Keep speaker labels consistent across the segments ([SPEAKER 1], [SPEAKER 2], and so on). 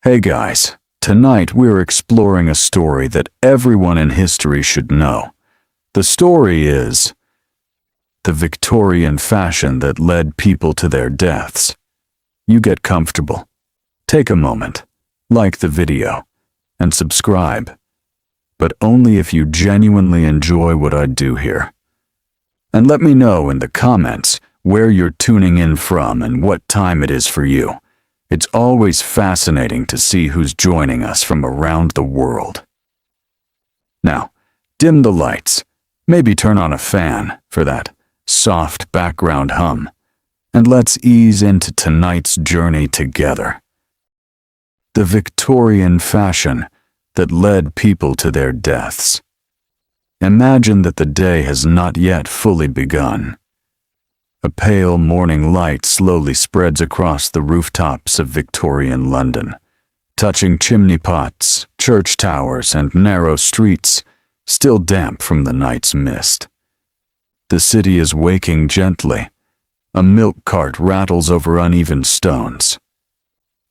[SPEAKER 1] Hey guys, tonight we're exploring a story that everyone in history should know. The story is the Victorian fashion that led people to their deaths. You get comfortable. Take a moment, like the video, and subscribe. But only if you genuinely enjoy what I do here. And let me know in the comments where you're tuning in from and what time it is for you. It's always fascinating to see who's joining us from around the world. Now, dim the lights, maybe turn on a fan for that soft background hum, and let's ease into tonight's journey together. The Victorian fashion that led people to their deaths. Imagine that the day has not yet fully begun. A pale morning light slowly spreads across the rooftops of Victorian London, touching chimney pots, church towers, and narrow streets, still damp from the night's mist. The city is waking gently. A milk cart rattles over uneven stones.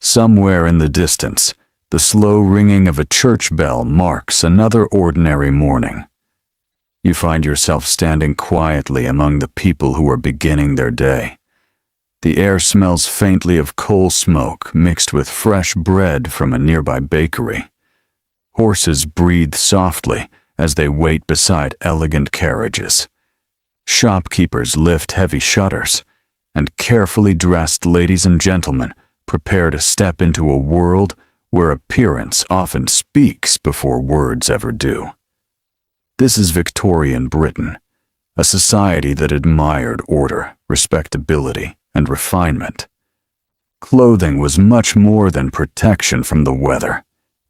[SPEAKER 1] Somewhere in the distance, the slow ringing of a church bell marks another ordinary morning. You find yourself standing quietly among the people who are beginning their day. The air smells faintly of coal smoke mixed with fresh bread from a nearby bakery. Horses breathe softly as they wait beside elegant carriages. Shopkeepers lift heavy shutters, and carefully dressed ladies and gentlemen prepare to step into a world where appearance often speaks before words ever do. This is Victorian Britain, a society that admired order, respectability, and refinement. Clothing was much more than protection from the weather.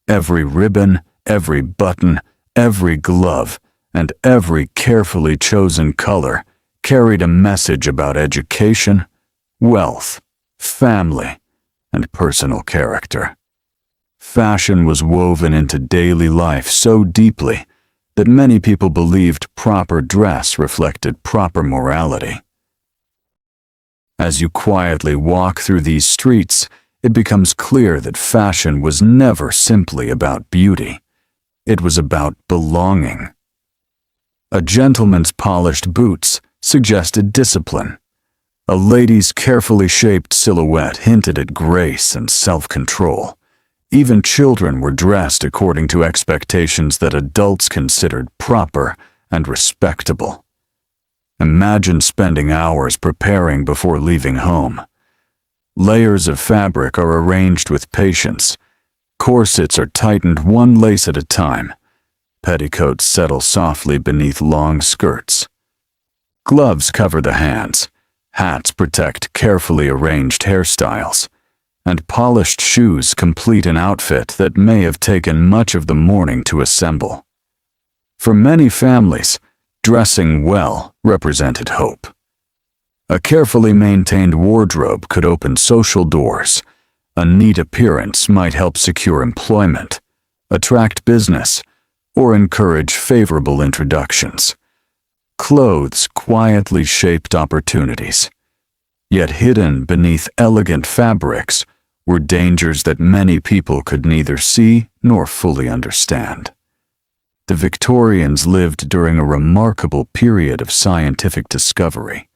[SPEAKER 1] Every ribbon, every button, every glove, and every carefully chosen color carried a message about education, wealth, family, and personal character. Fashion was woven into daily life so deeply that many people believed proper dress reflected proper morality. As you quietly walk through these streets, it becomes clear that fashion was never simply about beauty. It was about belonging. A gentleman's polished boots suggested discipline. A lady's carefully shaped silhouette hinted at grace and self-control. Even children were dressed according to expectations that adults considered proper and respectable. Imagine spending hours preparing before leaving home. Layers of fabric are arranged with patience. Corsets are tightened one lace at a time. Petticoats settle softly beneath long skirts. Gloves cover the hands. Hats protect carefully arranged hairstyles. And polished shoes complete an outfit that may have taken much of the morning to assemble. For many families, dressing well represented hope. A carefully maintained wardrobe could open social doors. A neat appearance might help secure employment, attract business, or encourage favorable introductions. Clothes quietly shaped opportunities. Yet hidden beneath elegant fabrics were dangers that many people could neither see nor fully understand. The Victorians lived during a remarkable period of scientific discovery,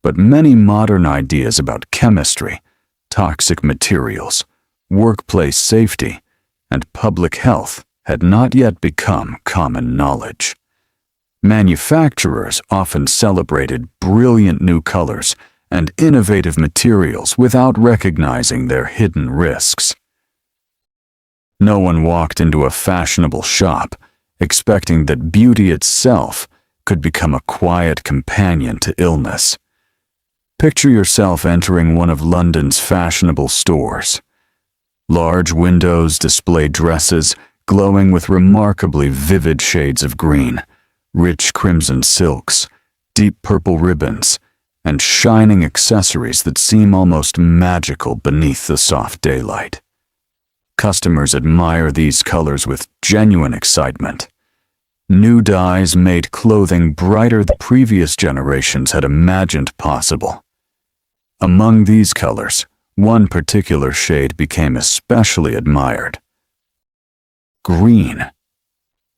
[SPEAKER 1] but many modern ideas about chemistry, toxic materials, workplace safety, and public health had not yet become common knowledge. Manufacturers often celebrated brilliant new colors and innovative materials without recognizing their hidden risks. No one walked into a fashionable shop expecting that beauty itself could become a quiet companion to illness. Picture yourself entering one of London's fashionable stores. Large windows display dresses glowing with remarkably vivid shades of green, rich crimson silks, deep purple ribbons, and shining accessories that seem almost magical beneath the soft daylight. Customers admire these colors with genuine excitement. New dyes made clothing brighter than previous generations had imagined possible. Among these colors, One particular shade became especially admired. Green.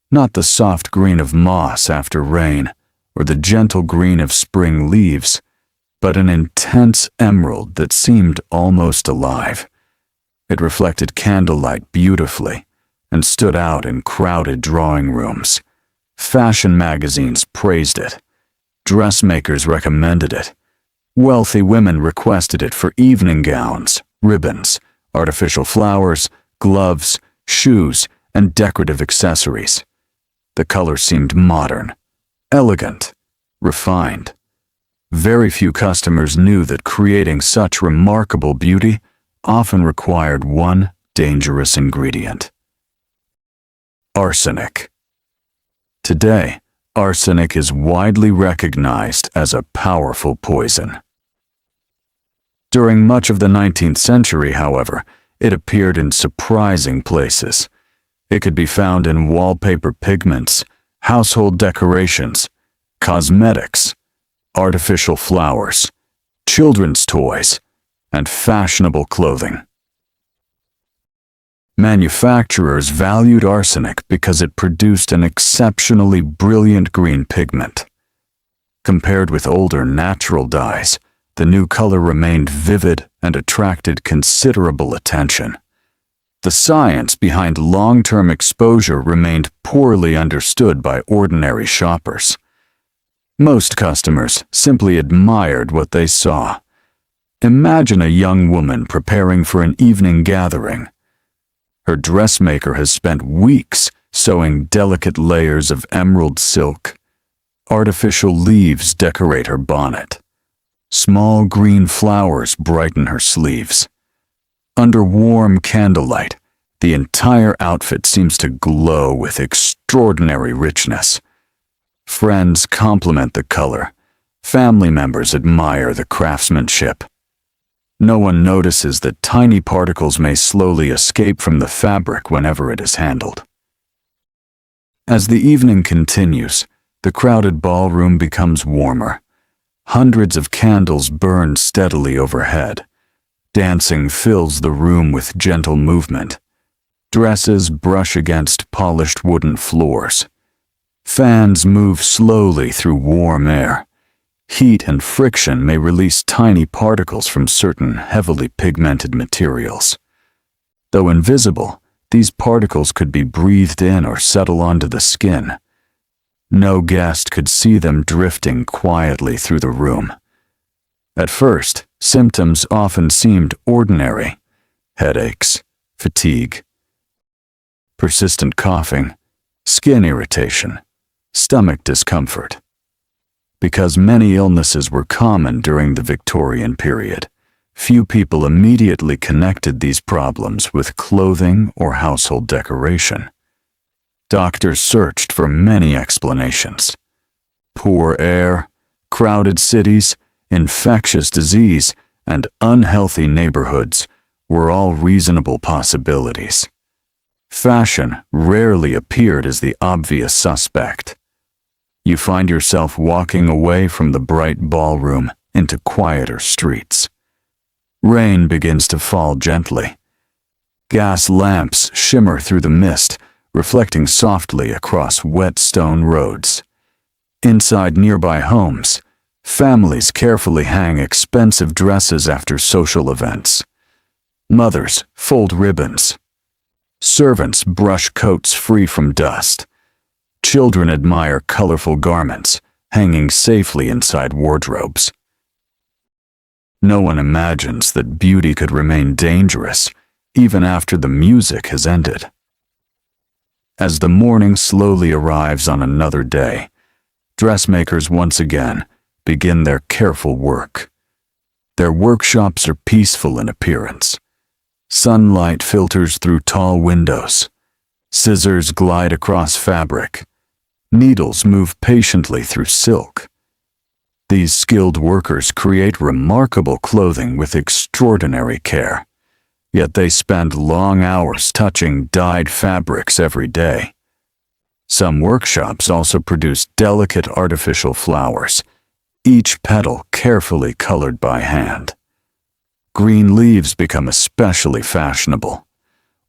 [SPEAKER 1] Not the soft green of moss after rain, or the gentle green of spring leaves, but an intense emerald that seemed almost alive. It reflected candlelight beautifully and stood out in crowded drawing rooms. Fashion magazines praised it. Dressmakers recommended it. Wealthy women requested it for evening gowns, ribbons, artificial flowers, gloves, shoes, and decorative accessories. The color seemed modern, elegant, refined. Very few customers knew that creating such remarkable beauty often required one dangerous ingredient: arsenic. Today, arsenic is widely recognized as a powerful poison. During much of the 19th century, however, it appeared in surprising places. It could be found in wallpaper pigments, household decorations, cosmetics, artificial flowers, children's toys, and fashionable clothing. Manufacturers valued arsenic because it produced an exceptionally brilliant green pigment. Compared with older natural dyes, the new color remained vivid and attracted considerable attention. The science behind long-term exposure remained poorly understood by ordinary shoppers. Most customers simply admired what they saw. Imagine a young woman preparing for an evening gathering. Her dressmaker has spent weeks sewing delicate layers of emerald silk. Artificial leaves decorate her bonnet. Small green flowers brighten her sleeves. Under warm candlelight, the entire outfit seems to glow with extraordinary richness. Friends compliment the color. Family members admire the craftsmanship. No one notices that tiny particles may slowly escape from the fabric whenever it is handled. As the evening continues, the crowded ballroom becomes warmer. Hundreds of candles burn steadily overhead. Dancing fills the room with gentle movement. Dresses brush against polished wooden floors. Fans move slowly through warm air. Heat and friction may release tiny particles from certain heavily pigmented materials. Though invisible, these particles could be breathed in or settle onto the skin. No guest could see them drifting quietly through the room. At first, symptoms often seemed ordinary: headaches, fatigue, persistent coughing, skin irritation, stomach discomfort. Because many illnesses were common during the Victorian period, few people immediately connected these problems with clothing or household decoration. Doctors searched for many explanations. Poor air, crowded cities, infectious disease, and unhealthy neighborhoods were all reasonable possibilities. Fashion rarely appeared as the obvious suspect. You find yourself walking away from the bright ballroom into quieter streets. Rain begins to fall gently. Gas lamps shimmer through the mist, reflecting softly across wet stone roads. Inside nearby homes, families carefully hang expensive dresses after social events. Mothers fold ribbons. Servants brush coats free from dust. Children admire colorful garments, hanging safely inside wardrobes. No one imagines that beauty could remain dangerous even after the music has ended. As the morning slowly arrives on another day, dressmakers once again begin their careful work. Their workshops are peaceful in appearance. Sunlight filters through tall windows. Scissors glide across fabric. Needles move patiently through silk. These skilled workers create remarkable clothing with extraordinary care, yet they spend long hours touching dyed fabrics every day. Some workshops also produce delicate artificial flowers, each petal carefully colored by hand. green leaves become especially fashionable.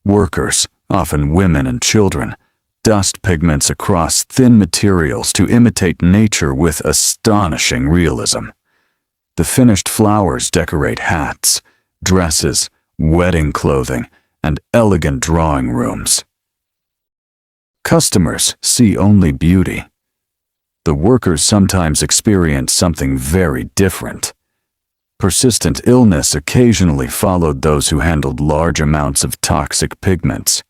[SPEAKER 1] Workers, often women and children, dust pigments across thin materials to imitate nature with astonishing realism. The finished flowers decorate hats, dresses, wedding clothing, and elegant drawing rooms. Customers see only beauty. The workers sometimes experience something very different. Persistent illness occasionally followed those who handled large amounts of toxic pigments.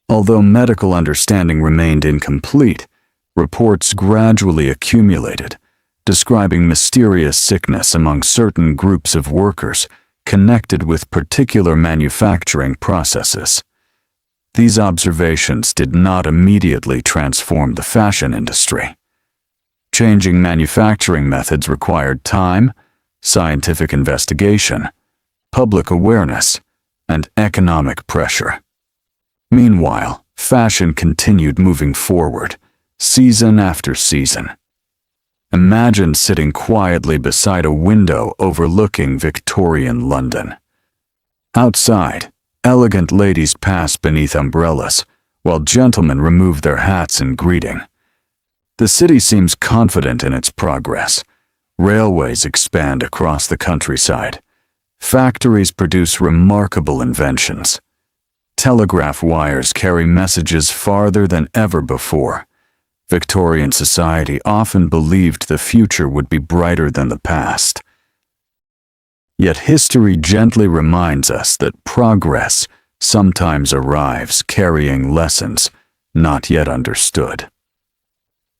[SPEAKER 1] Although medical understanding remained incomplete, reports gradually accumulated, describing mysterious sickness among certain groups of workers connected with particular manufacturing processes. These observations did not immediately transform the fashion industry. Changing manufacturing methods required time, scientific investigation, public awareness, and economic pressure. Meanwhile, fashion continued moving forward, season after season. Imagine sitting quietly beside a window overlooking Victorian London. Outside, elegant ladies pass beneath umbrellas, while gentlemen remove their hats in greeting. The city seems confident in its progress. Railways expand across the countryside. Factories produce remarkable inventions. Telegraph wires carry messages farther than ever before. Victorian society often believed the future would be brighter than the past. Yet history gently reminds us that progress sometimes arrives carrying lessons not yet understood.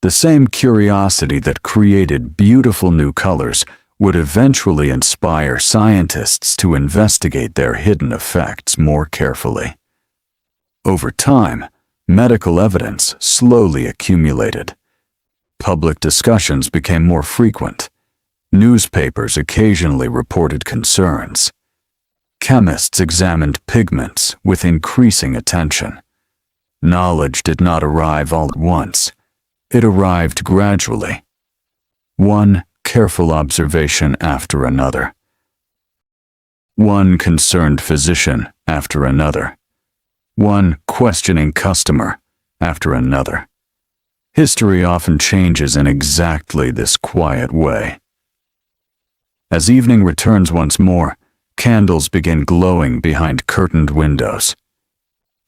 [SPEAKER 1] The same curiosity that created beautiful new colors would eventually inspire scientists to investigate their hidden effects more carefully. Over time, medical evidence slowly accumulated. Public discussions became more frequent. Newspapers occasionally reported concerns. Chemists examined pigments with increasing attention. Knowledge did not arrive all at once. It arrived gradually. One careful observation after another. One concerned physician after another. One questioning customer after another. History often changes in exactly this quiet way. As evening returns once more, candles begin glowing behind curtained windows.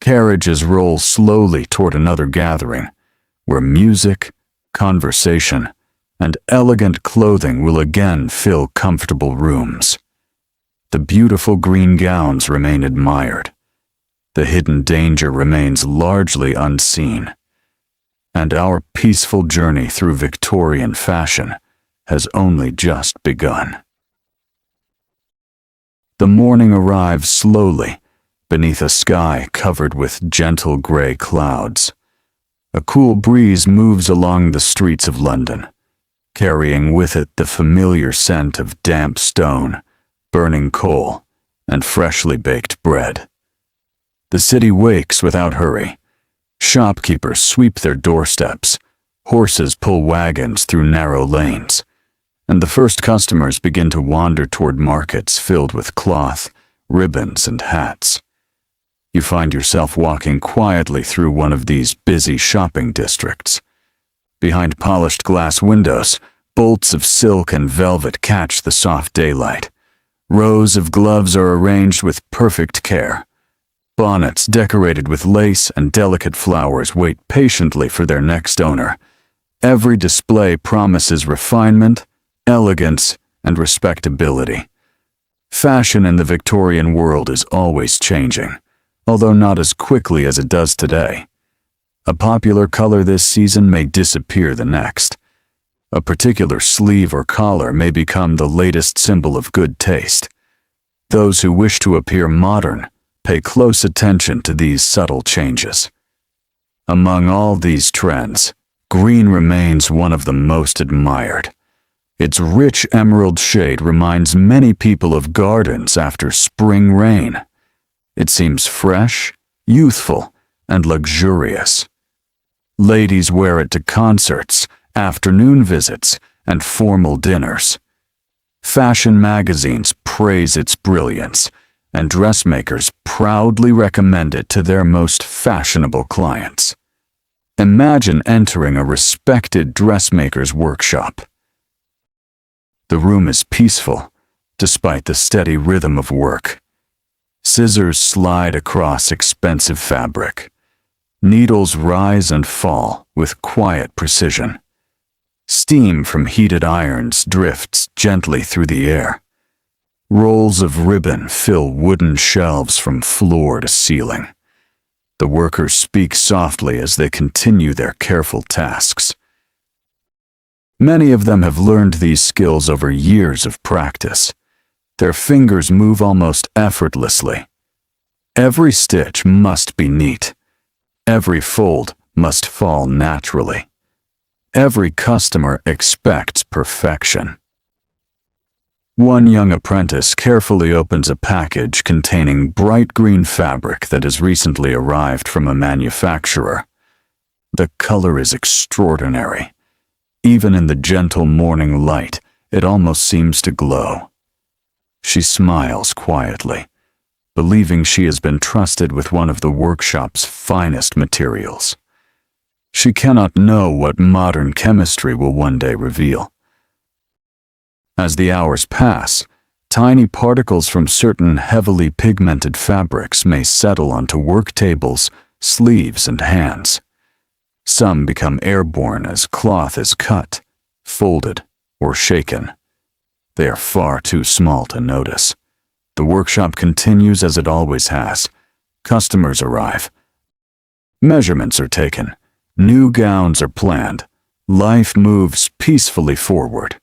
[SPEAKER 1] Carriages roll slowly toward another gathering, where music, conversation, and elegant clothing will again fill comfortable rooms. The beautiful green gowns remain admired. The hidden danger remains largely unseen. And our peaceful journey through Victorian fashion has only just begun. The morning arrives slowly, beneath a sky covered with gentle gray clouds. A cool breeze moves along the streets of London, carrying with it the familiar scent of damp stone, burning coal, and freshly baked bread. The city wakes without hurry. Shopkeepers sweep their doorsteps, horses pull wagons through narrow lanes, and the first customers begin to wander toward markets filled with cloth, ribbons, and hats. You find yourself walking quietly through one of these busy shopping districts. Behind polished glass windows, bolts of silk and velvet catch the soft daylight. Rows of gloves are arranged with perfect care. Bonnets decorated with lace and delicate flowers wait patiently for their next owner. Every display promises refinement, elegance, and respectability. Fashion in the Victorian world is always changing, although not as quickly as it does today. A popular color this season may disappear the next. A particular sleeve or collar may become the latest symbol of good taste. Those who wish to appear modern pay close attention to these subtle changes. Among all these trends, green remains one of the most admired. Its rich emerald shade reminds many people of gardens after spring rain. It seems fresh, youthful, and luxurious. Ladies wear it to concerts, afternoon visits, and formal dinners. Fashion magazines praise its brilliance, and dressmakers proudly recommend it to their most fashionable clients. Imagine entering a respected dressmaker's workshop. The room is peaceful, despite the steady rhythm of work. Scissors slide across expensive fabric. Needles rise and fall with quiet precision. Steam from heated irons drifts gently through the air. Rolls of ribbon fill wooden shelves from floor to ceiling. The workers speak softly as they continue their careful tasks. Many of them have learned these skills over years of practice. Their fingers move almost effortlessly. Every stitch must be neat. Every fold must fall naturally. Every customer expects perfection. One young apprentice carefully opens a package containing bright green fabric that has recently arrived from a manufacturer. The color is extraordinary. Even in the gentle morning light, it almost seems to glow. She smiles quietly, believing she has been trusted with one of the workshop's finest materials. She cannot know what modern chemistry will one day reveal. As the hours pass, tiny particles from certain heavily pigmented fabrics may settle onto work tables, sleeves, and hands. Some become airborne as cloth is cut, folded, or shaken. They are far too small to notice. The workshop continues as it always has. Customers arrive. Measurements are taken. New gowns are planned. Life moves peacefully forward.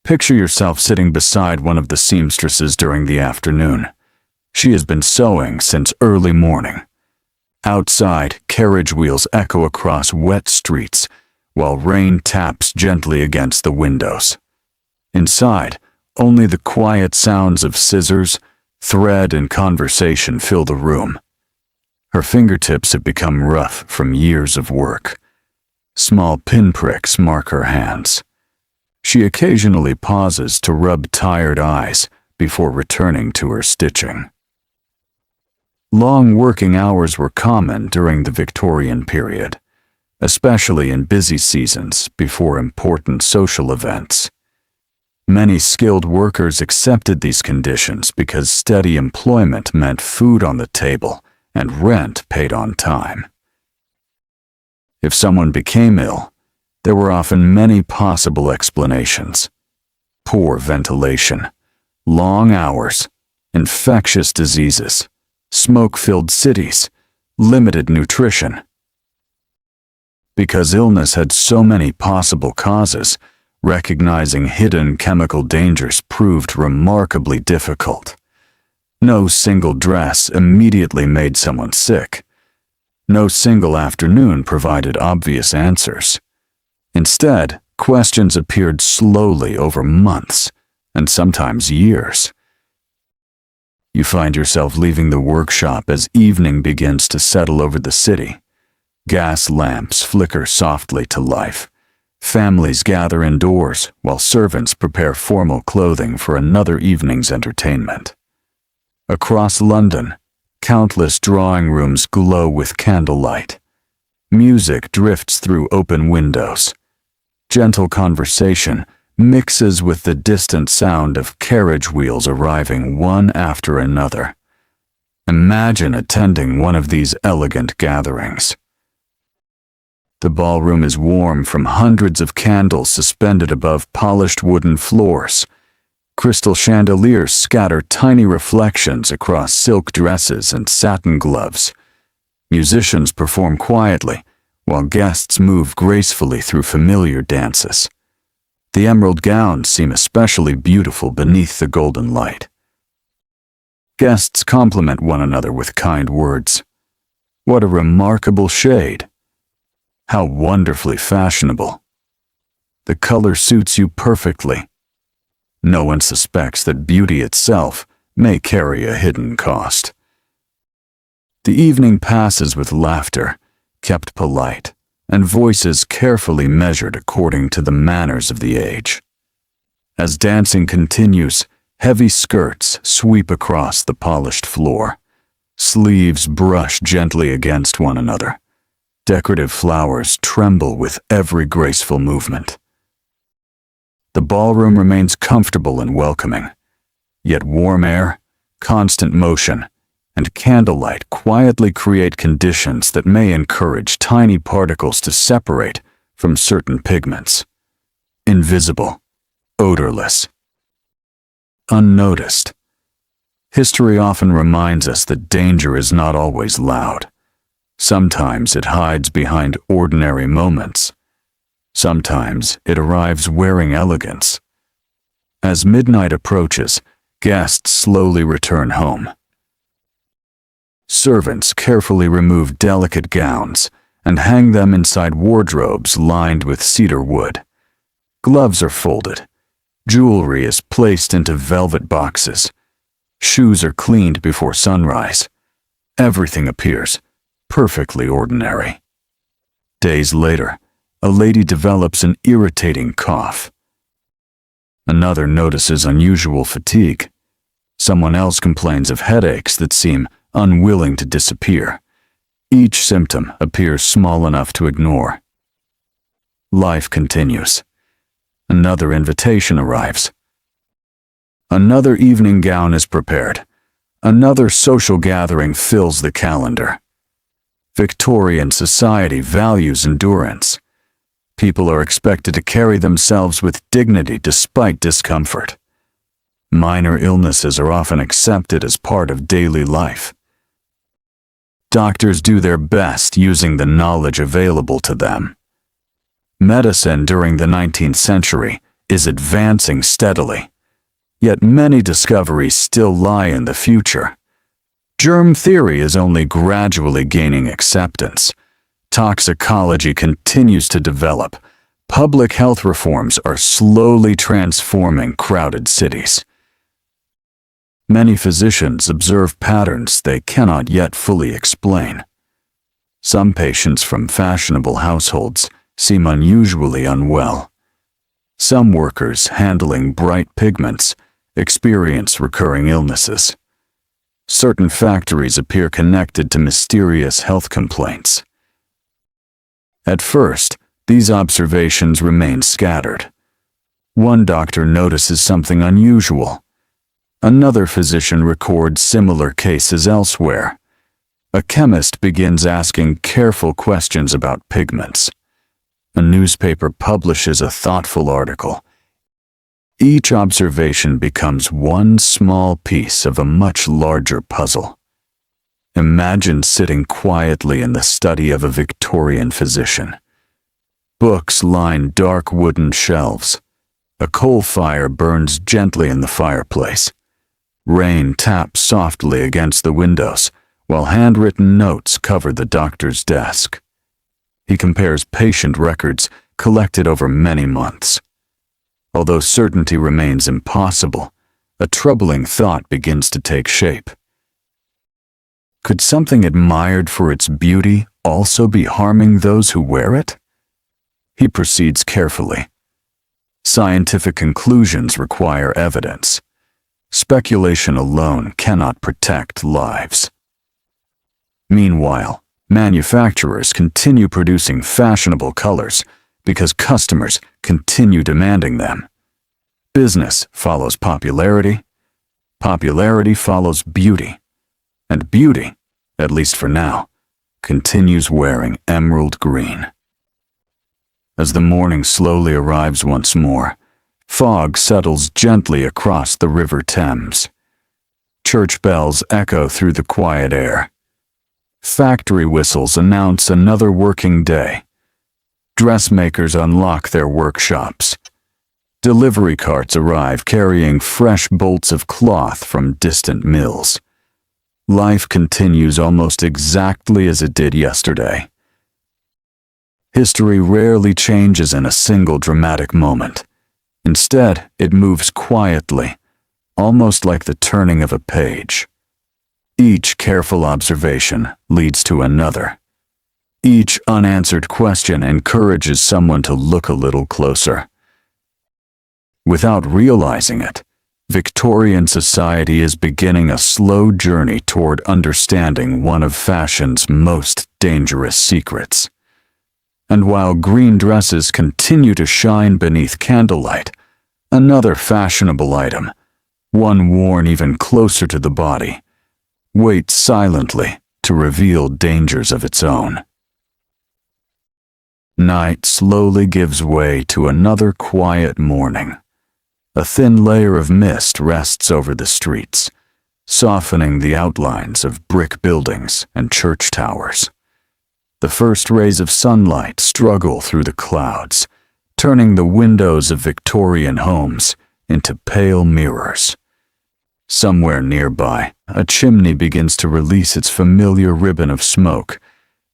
[SPEAKER 1] Picture yourself sitting beside one of the seamstresses during the afternoon. She has been sewing since early morning. Outside, carriage wheels echo across wet streets, while rain taps gently against the windows. Inside, only the quiet sounds of scissors, thread, and conversation fill the room. Her fingertips have become rough from years of work. Small pinpricks mark her hands. She occasionally pauses to rub tired eyes before returning to her stitching. Long working hours were common during the Victorian period, especially in busy seasons before important social events. Many skilled workers accepted these conditions because steady employment meant food on the table and rent paid on time. If someone became ill, there were often many possible explanations. Poor ventilation, long hours, infectious diseases, smoke-filled cities, limited nutrition. Because illness had so many possible causes, recognizing hidden chemical dangers proved remarkably difficult. No single dress immediately made someone sick. No single afternoon provided obvious answers. Instead, questions appeared slowly over months, and sometimes years. You find yourself leaving the workshop as evening begins to settle over the city. Gas lamps flicker softly to life. Families gather indoors while servants prepare formal clothing for another evening's entertainment. Across London, countless drawing rooms glow with candlelight. Music drifts through open windows. Gentle conversation mixes with the distant sound of carriage wheels arriving one after another. Imagine attending one of these elegant gatherings. The ballroom is warm from hundreds of candles suspended above polished wooden floors. Crystal chandeliers scatter tiny reflections across silk dresses and satin gloves. Musicians perform quietly, while guests move gracefully through familiar dances. The emerald gowns seem especially beautiful beneath the golden light. Guests compliment one another with kind words. What a remarkable shade! How wonderfully fashionable! The color suits you perfectly. No one suspects that beauty itself may carry a hidden cost. The evening passes with laughter, kept polite, and voices carefully measured according to the manners of the age. As dancing continues, Heavy skirts sweep across the polished floor. Sleeves brush gently against one another. Decorative flowers tremble with every graceful movement. The ballroom remains comfortable and welcoming, yet warm air, constant motion, and candlelight quietly create conditions that may encourage tiny particles to separate from certain pigments. Invisible, odorless, unnoticed. History often reminds us that danger is not always loud. Sometimes it hides behind ordinary moments. Sometimes it arrives wearing elegance. As midnight approaches, guests slowly return home. Servants carefully remove delicate gowns and hang them inside wardrobes lined with cedar wood. Gloves are folded. Jewelry is placed into velvet boxes. Shoes are cleaned before sunrise. Everything appears perfectly ordinary. Days later, a lady develops an irritating cough. Another notices unusual fatigue. Someone else complains of headaches that seem unwilling to disappear. Each symptom appears small enough to ignore. Life continues. Another invitation arrives. Another evening gown is prepared. Another social gathering fills the calendar. Victorian society values endurance. People are expected to carry themselves with dignity despite discomfort. Minor illnesses are often accepted as part of daily life. Doctors do their best using the knowledge available to them. Medicine during the 19th century is advancing steadily, yet many discoveries still lie in the future. Germ theory is only gradually gaining acceptance. Toxicology continues to develop. Public health reforms are slowly transforming crowded cities. Many physicians observe patterns they cannot yet fully explain. Some patients from fashionable households seem unusually unwell. Some workers handling bright pigments experience recurring illnesses. Certain factories appear connected to mysterious health complaints. At first, these observations remain scattered. One doctor notices something unusual. Another physician records similar cases elsewhere. A chemist begins asking careful questions about pigments. A newspaper publishes a thoughtful article. Each observation becomes one small piece of a much larger puzzle. Imagine sitting quietly in the study of a Victorian physician. Books line dark wooden shelves. A coal fire burns gently in the fireplace. Rain taps softly against the windows, while handwritten notes cover the doctor's desk. He compares patient records collected over many months. Although certainty remains impossible, a troubling thought begins to take shape. Could something admired for its beauty also be harming those who wear it? He proceeds carefully. Scientific conclusions require evidence. Speculation alone cannot protect lives. Meanwhile, manufacturers continue producing fashionable colors because customers continue demanding them. Business follows popularity. Popularity follows beauty. And beauty, at least for now, continues wearing emerald green. As the morning slowly arrives once more, fog settles gently across the River Thames. Church bells echo through the quiet air. Factory whistles announce another working day. Dressmakers unlock their workshops. Delivery carts arrive carrying fresh bolts of cloth from distant mills. Life continues almost exactly as it did yesterday. History rarely changes in a single dramatic moment. Instead, it moves quietly, almost like the turning of a page. Each careful observation leads to another. Each unanswered question encourages someone to look a little closer. Without realizing it, Victorian society is beginning a slow journey toward understanding one of fashion's most dangerous secrets. And while green dresses continue to shine beneath candlelight, another fashionable item, one worn even closer to the body, waits silently to reveal dangers of its own. Night slowly gives way to another quiet morning. A thin layer of mist rests over the streets, softening the outlines of brick buildings and church towers. The first rays of sunlight struggle through the clouds, turning the windows of Victorian homes into pale mirrors. Somewhere nearby, a chimney begins to release its familiar ribbon of smoke,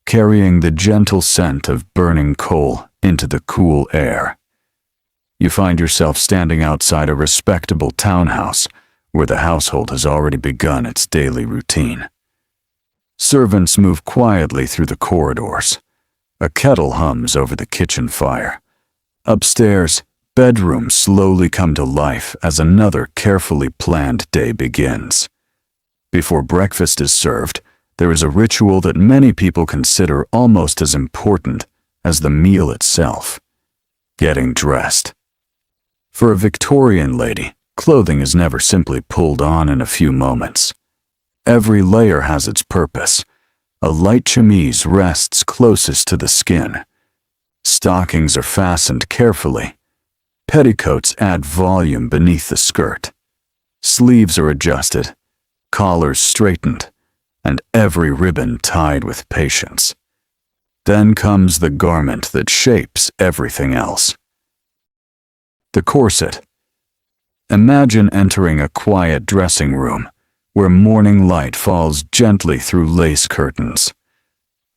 [SPEAKER 1] carrying the gentle scent of burning coal into the cool air. You find yourself standing outside a respectable townhouse where the household has already begun its daily routine. Servants move quietly through the corridors. A kettle hums over the kitchen fire. Upstairs, bedrooms slowly come to life as another carefully planned day begins. Before breakfast is served, there is a ritual that many people consider almost as important as the meal itself: getting dressed. For a Victorian lady, clothing is never simply pulled on in a few moments. Every layer has its purpose. A light chemise rests closest to the skin. Stockings are fastened carefully. Petticoats add volume beneath the skirt. Sleeves are adjusted, collars straightened, and every ribbon tied with patience. Then comes the garment that shapes everything else. The corset. Imagine entering a quiet dressing room where morning light falls gently through lace curtains.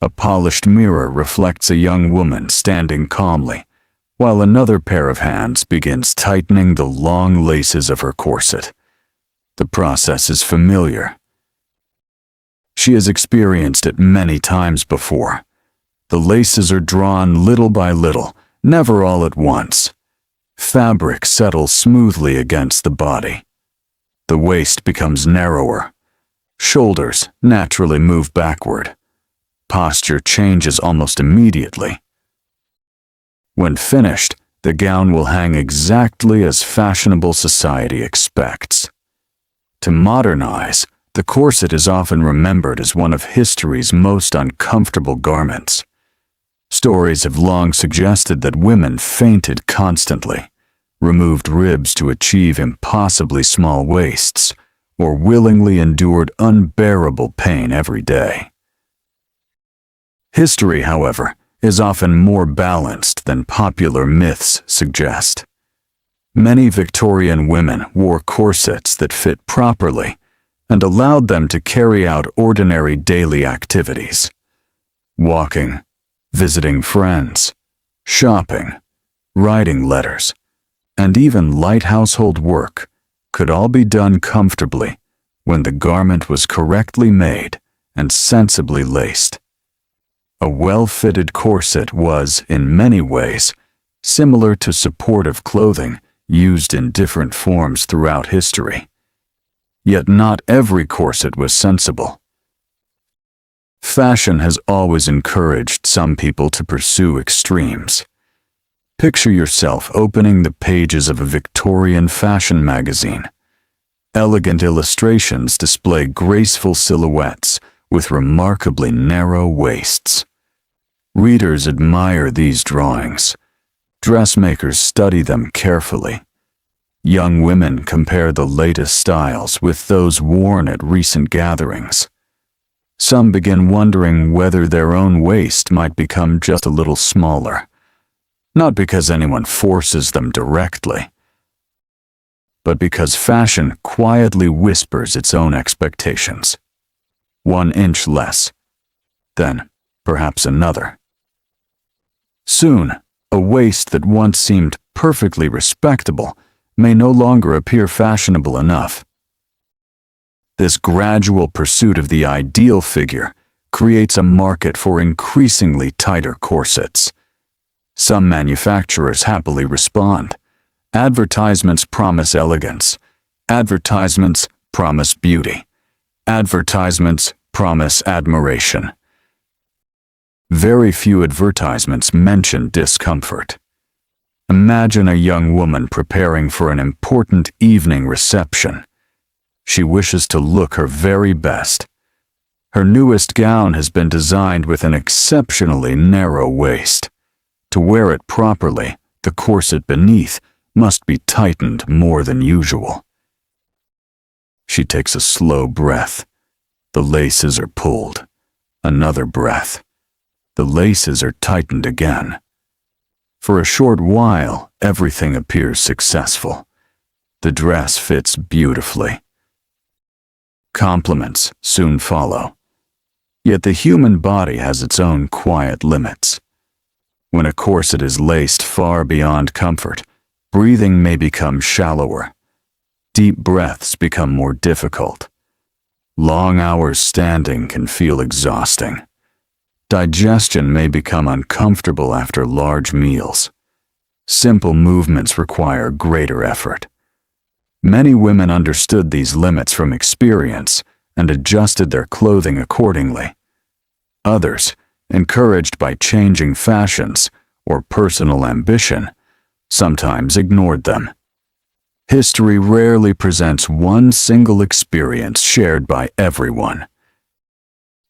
[SPEAKER 1] A polished mirror reflects a young woman standing calmly, while another pair of hands begins tightening the long laces of her corset. The process is familiar. She has experienced it many times before. The laces are drawn little by little, never all at once. Fabric settles smoothly against the body. The waist becomes narrower. Shoulders naturally move backward. Posture changes almost immediately. When finished, the gown will hang exactly as fashionable society expects. To modern eyes, the corset is often remembered as one of history's most uncomfortable garments. Stories have long suggested that women fainted constantly, removed ribs to achieve impossibly small waists, or willingly endured unbearable pain every day. History, however, is often more balanced than popular myths suggest. Many Victorian women wore corsets that fit properly and allowed them to carry out ordinary daily activities. Walking, visiting friends, shopping, writing letters, and even light household work could all be done comfortably when the garment was correctly made and sensibly laced. A well-fitted corset was, in many ways, similar to supportive clothing used in different forms throughout history. Yet not every corset was sensible. Fashion has always encouraged some people to pursue extremes. Picture yourself opening the pages of a Victorian fashion magazine. Elegant illustrations display graceful silhouettes with remarkably narrow waists. Readers admire these drawings. Dressmakers study them carefully. Young women compare the latest styles with those worn at recent gatherings. Some begin wondering whether their own waist might become just a little smaller, not because anyone forces them directly, but because fashion quietly whispers its own expectations. 1 inch less, then perhaps another. Soon, a waist that once seemed perfectly respectable may no longer appear fashionable enough. This gradual pursuit of the ideal figure creates a market for increasingly tighter corsets. Some manufacturers happily respond. Advertisements promise elegance, Advertisements promise beauty. Advertisements promise admiration. Very few advertisements mention discomfort. Imagine a young woman preparing for an important evening reception. She wishes to look her very best. Her newest gown has been designed with an exceptionally narrow waist. To wear it properly, the corset beneath must be tightened more than usual. She takes a slow breath. The laces are pulled. Another breath. The laces are tightened again. For a short while, everything appears successful. The dress fits beautifully. Compliments soon follow. Yet the human body has its own quiet limits. When a corset is laced far beyond comfort, breathing may become shallower. Deep breaths become more difficult. Long hours standing can feel exhausting. Digestion may become uncomfortable after large meals. Simple movements require greater effort. Many women understood these limits from experience and adjusted their clothing accordingly. Others, encouraged by changing fashions or personal ambition, sometimes ignored them. History rarely presents one single experience shared by everyone.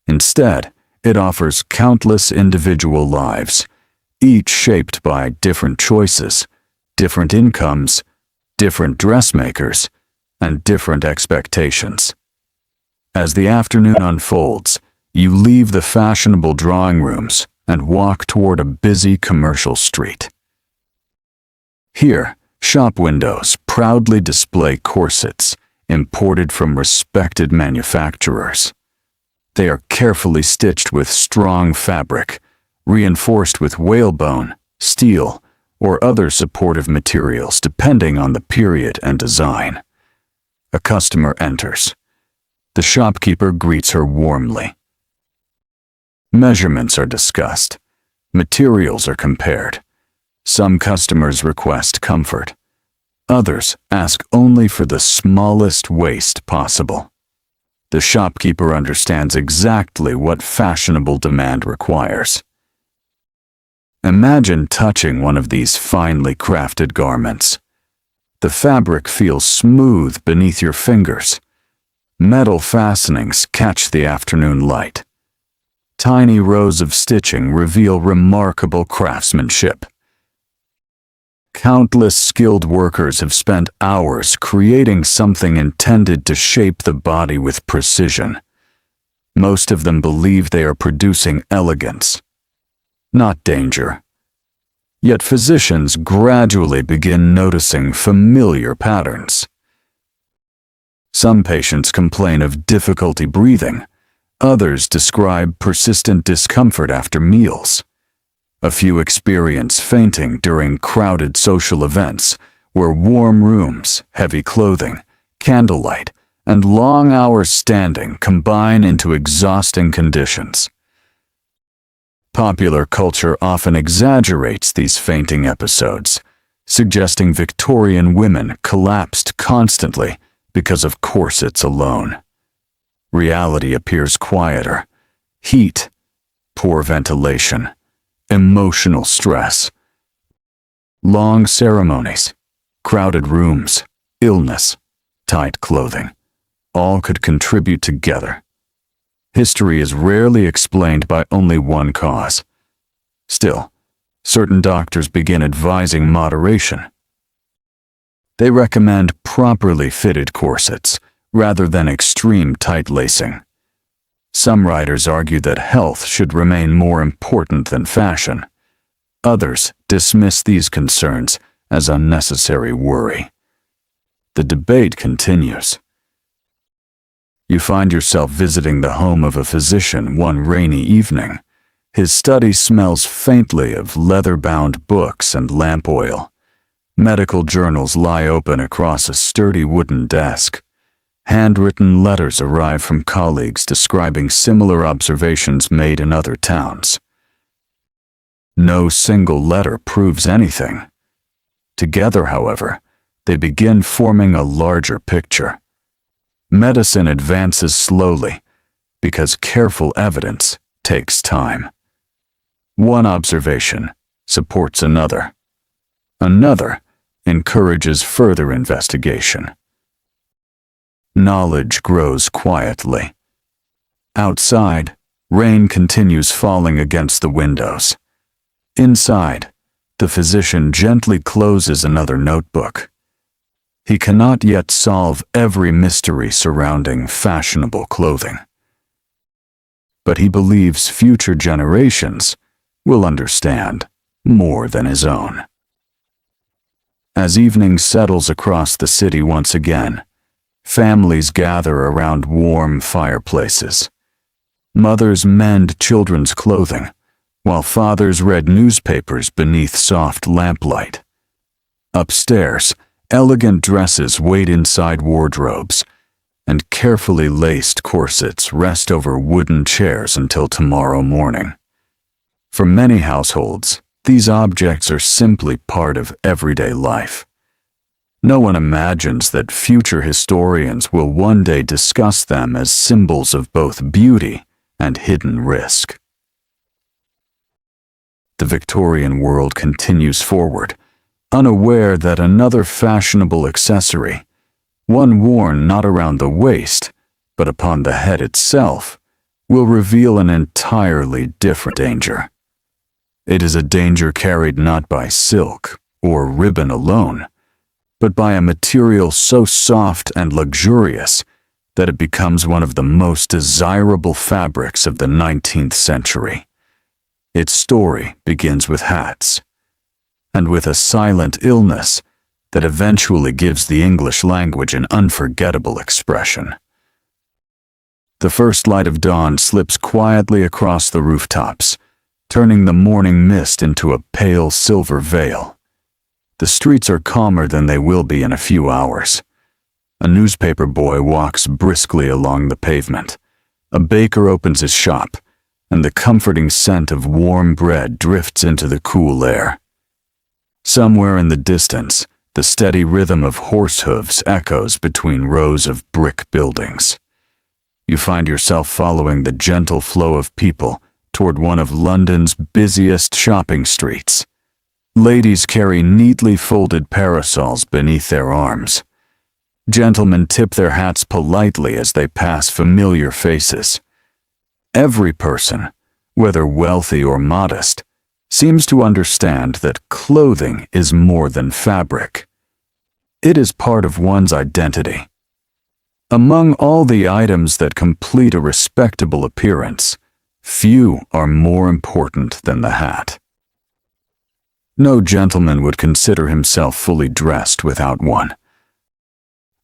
[SPEAKER 1] Instead, it offers countless individual lives, each shaped by different choices, different incomes, different dressmakers, and different expectations. As the afternoon unfolds, you leave the fashionable drawing rooms and walk toward a busy commercial street. Here, shop windows proudly display corsets imported from respected manufacturers. They are carefully stitched with strong fabric, reinforced with whalebone, steel, or other supportive materials depending on the period and design. A customer enters. The shopkeeper greets her warmly. Measurements are discussed. Materials are compared. Some customers request comfort. Others ask only for the smallest waist possible. The shopkeeper understands exactly what fashionable demand requires. Imagine touching one of these finely crafted garments. The fabric feels smooth beneath your fingers. Metal fastenings catch the afternoon light. Tiny rows of stitching reveal remarkable craftsmanship. Countless skilled workers have spent hours creating something intended to shape the body with precision. Most of them believe they are producing elegance, not danger. Yet physicians gradually begin noticing familiar patterns. Some patients complain of difficulty breathing. Others describe persistent discomfort after meals. A few experience fainting during crowded social events, where warm rooms, heavy clothing, candlelight, and long hours standing combine into exhausting conditions. Popular culture often exaggerates these fainting episodes, suggesting Victorian women collapsed constantly because of corsets alone. Reality appears quieter. Heat, poor ventilation, emotional stress. Long ceremonies, crowded rooms, illness, tight clothing, all could contribute together. History is rarely explained by only one cause. Still, certain doctors begin advising moderation. They recommend properly fitted corsets rather than extreme tight lacing. Some writers argue that health should remain more important than fashion. Others dismiss these concerns as unnecessary worry. The debate continues. You find yourself visiting the home of a physician one rainy evening. His study smells faintly of leather-bound books and lamp oil. Medical journals lie open across a sturdy wooden desk. Handwritten letters arrive from colleagues describing similar observations made in other towns. No single letter proves anything. Together, however, they begin forming a larger picture. Medicine advances slowly because careful evidence takes time. One observation supports another. Another encourages further investigation. Knowledge grows quietly. Outside, rain continues falling against the windows. Inside, the physician gently closes another notebook. He cannot yet solve every mystery surrounding fashionable clothing. But he believes future generations will understand more than his own. As evening settles across the city once again, families gather around warm fireplaces. Mothers mend children's clothing, while fathers read newspapers beneath soft lamplight. Upstairs, elegant dresses wait inside wardrobes, and carefully laced corsets rest over wooden chairs until tomorrow morning. For many households, these objects are simply part of everyday life. No one imagines that future historians will one day discuss them as symbols of both beauty and hidden risk. The Victorian world continues forward, unaware that another fashionable accessory, one worn not around the waist, but upon the head itself, will reveal an entirely different danger. It is a danger carried not by silk or ribbon alone, but by a material so soft and luxurious that it becomes one of the most desirable fabrics of the 19th century. Its story begins with hats, and with a silent illness that eventually gives the English language an unforgettable expression. The first light of dawn slips quietly across the rooftops, turning the morning mist into a pale silver veil. The streets are calmer than they will be in a few hours. A newspaper boy walks briskly along the pavement. A baker opens his shop, and the comforting scent of warm bread drifts into the cool air. Somewhere in the distance, the steady rhythm of horse hooves echoes between rows of brick buildings. You find yourself following the gentle flow of people toward one of London's busiest shopping streets. Ladies carry neatly folded parasols beneath their arms. Gentlemen tip their hats politely as they pass familiar faces. Every person, whether wealthy or modest, seems to understand that clothing is more than fabric. It is part of one's identity. Among all the items that complete a respectable appearance, few are more important than the hat. No gentleman would consider himself fully dressed without one.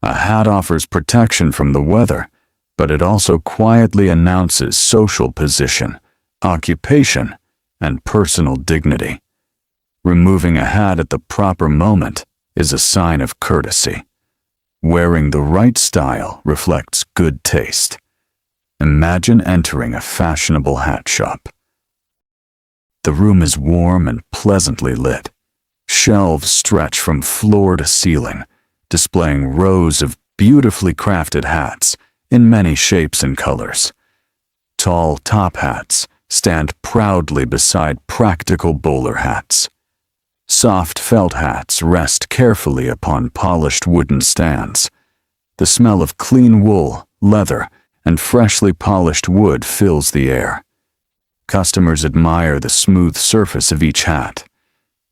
[SPEAKER 1] A hat offers protection from the weather, but it also quietly announces social position, occupation, and personal dignity. Removing a hat at the proper moment is a sign of courtesy. Wearing the right style reflects good taste. Imagine entering a fashionable hat shop. The room is warm and pleasantly lit. Shelves stretch from floor to ceiling, displaying rows of beautifully crafted hats in many shapes and colors. Tall top hats stand proudly beside practical bowler hats. Soft felt hats rest carefully upon polished wooden stands. The smell of clean wool, leather, and freshly polished wood fills the air. Customers admire the smooth surface of each hat.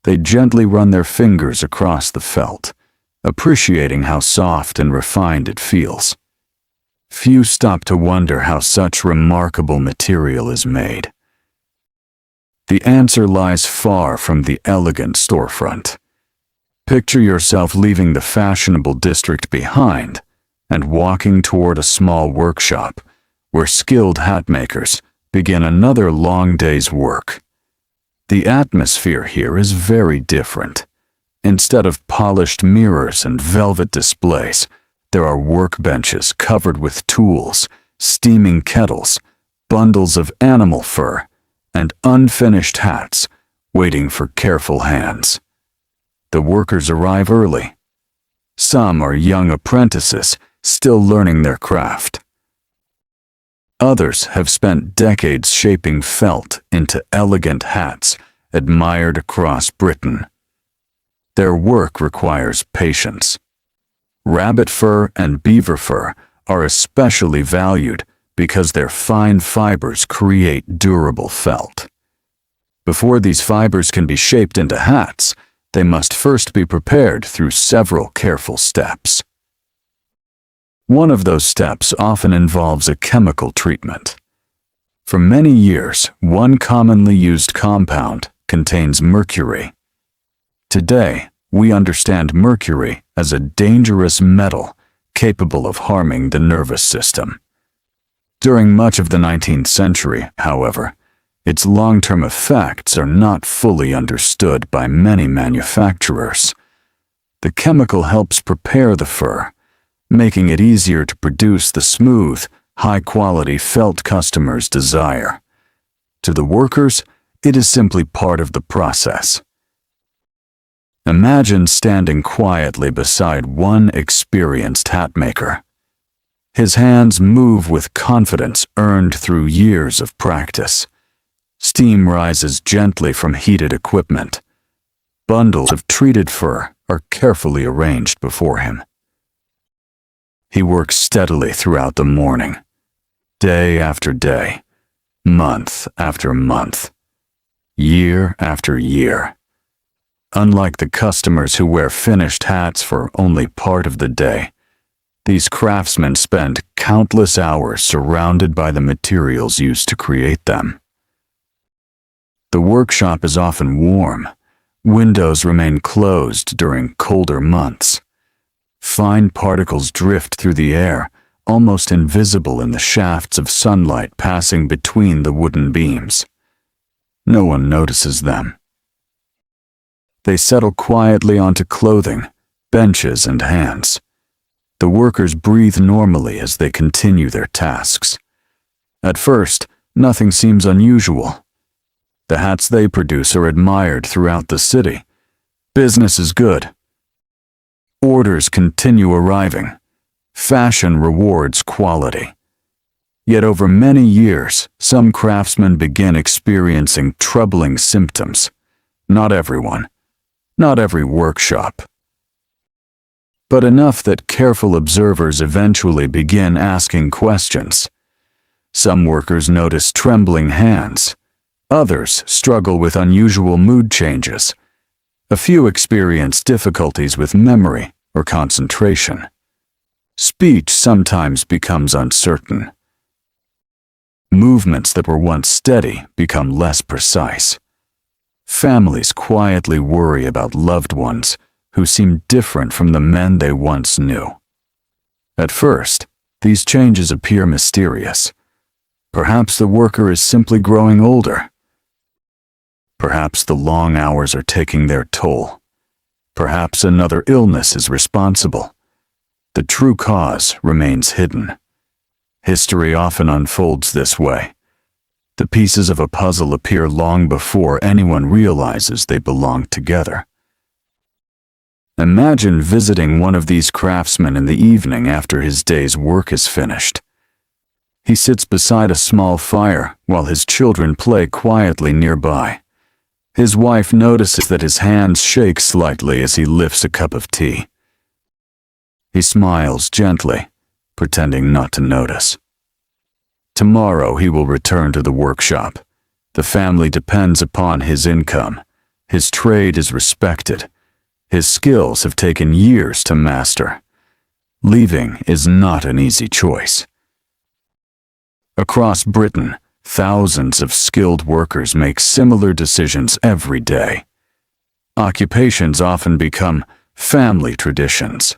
[SPEAKER 1] They gently run their fingers across the felt, appreciating how soft and refined it feels. Few stop to wonder how such remarkable material is made. The answer lies far from the elegant storefront. Picture yourself leaving the fashionable district behind and walking toward a small workshop where skilled hat makers begin another long day's work. The atmosphere here is very different. Instead of polished mirrors and velvet displays, there are workbenches covered with tools, steaming kettles, bundles of animal fur, and unfinished hats waiting for careful hands. The workers arrive early. Some are young apprentices still learning their craft. Others have spent decades shaping felt into elegant hats admired across Britain. Their work requires patience. Rabbit fur and beaver fur are especially valued because their fine fibers create durable felt. Before these fibers can be shaped into hats, they must first be prepared through several careful steps. One of those steps often involves a chemical treatment. For many years, one commonly used compound contains mercury. Today, we understand mercury as a dangerous metal capable of harming the nervous system. During much of the 19th century, however, its long-term effects are not fully understood by many manufacturers. The chemical helps prepare the fur, making it easier to produce the smooth, high-quality felt customers desire. To the workers, it is simply part of the process. Imagine standing quietly beside one experienced hat maker. His hands move with confidence earned through years of practice. Steam rises gently from heated equipment. Bundles of treated fur are carefully arranged before him. He works steadily throughout the morning, day after day, month after month, year after year. Unlike the customers who wear finished hats for only part of the day, these craftsmen spend countless hours surrounded by the materials used to create them. The workshop is often warm. Windows remain closed during colder months. Fine particles drift through the air, almost invisible in the shafts of sunlight passing between the wooden beams. No one notices them. They settle quietly onto clothing, benches, and hands. The workers breathe normally as they continue their tasks. At first, nothing seems unusual. The hats they produce are admired throughout the city. Business is good. Orders continue arriving. Fashion rewards quality. Yet over many years, some craftsmen begin experiencing troubling symptoms. Not everyone. Not every workshop. But enough that careful observers eventually begin asking questions. Some workers notice trembling hands. Others struggle with unusual mood changes. A few experience difficulties with memory or concentration. Speech sometimes becomes uncertain. Movements that were once steady become less precise. Families quietly worry about loved ones who seem different from the men they once knew. At first, these changes appear mysterious. Perhaps the worker is simply growing older. Perhaps the long hours are taking their toll. Perhaps another illness is responsible. The true cause remains hidden. History often unfolds this way. The pieces of a puzzle appear long before anyone realizes they belong together. Imagine visiting one of these craftsmen in the evening after his day's work is finished. He sits beside a small fire while his children play quietly nearby. His wife notices that his hands shake slightly as he lifts a cup of tea. He smiles gently, pretending not to notice. Tomorrow he will return to the workshop. The family depends upon his income. His trade is respected. His skills have taken years to master. Leaving is not an easy choice. Across Britain, thousands of skilled workers make similar decisions every day. Occupations often become family traditions.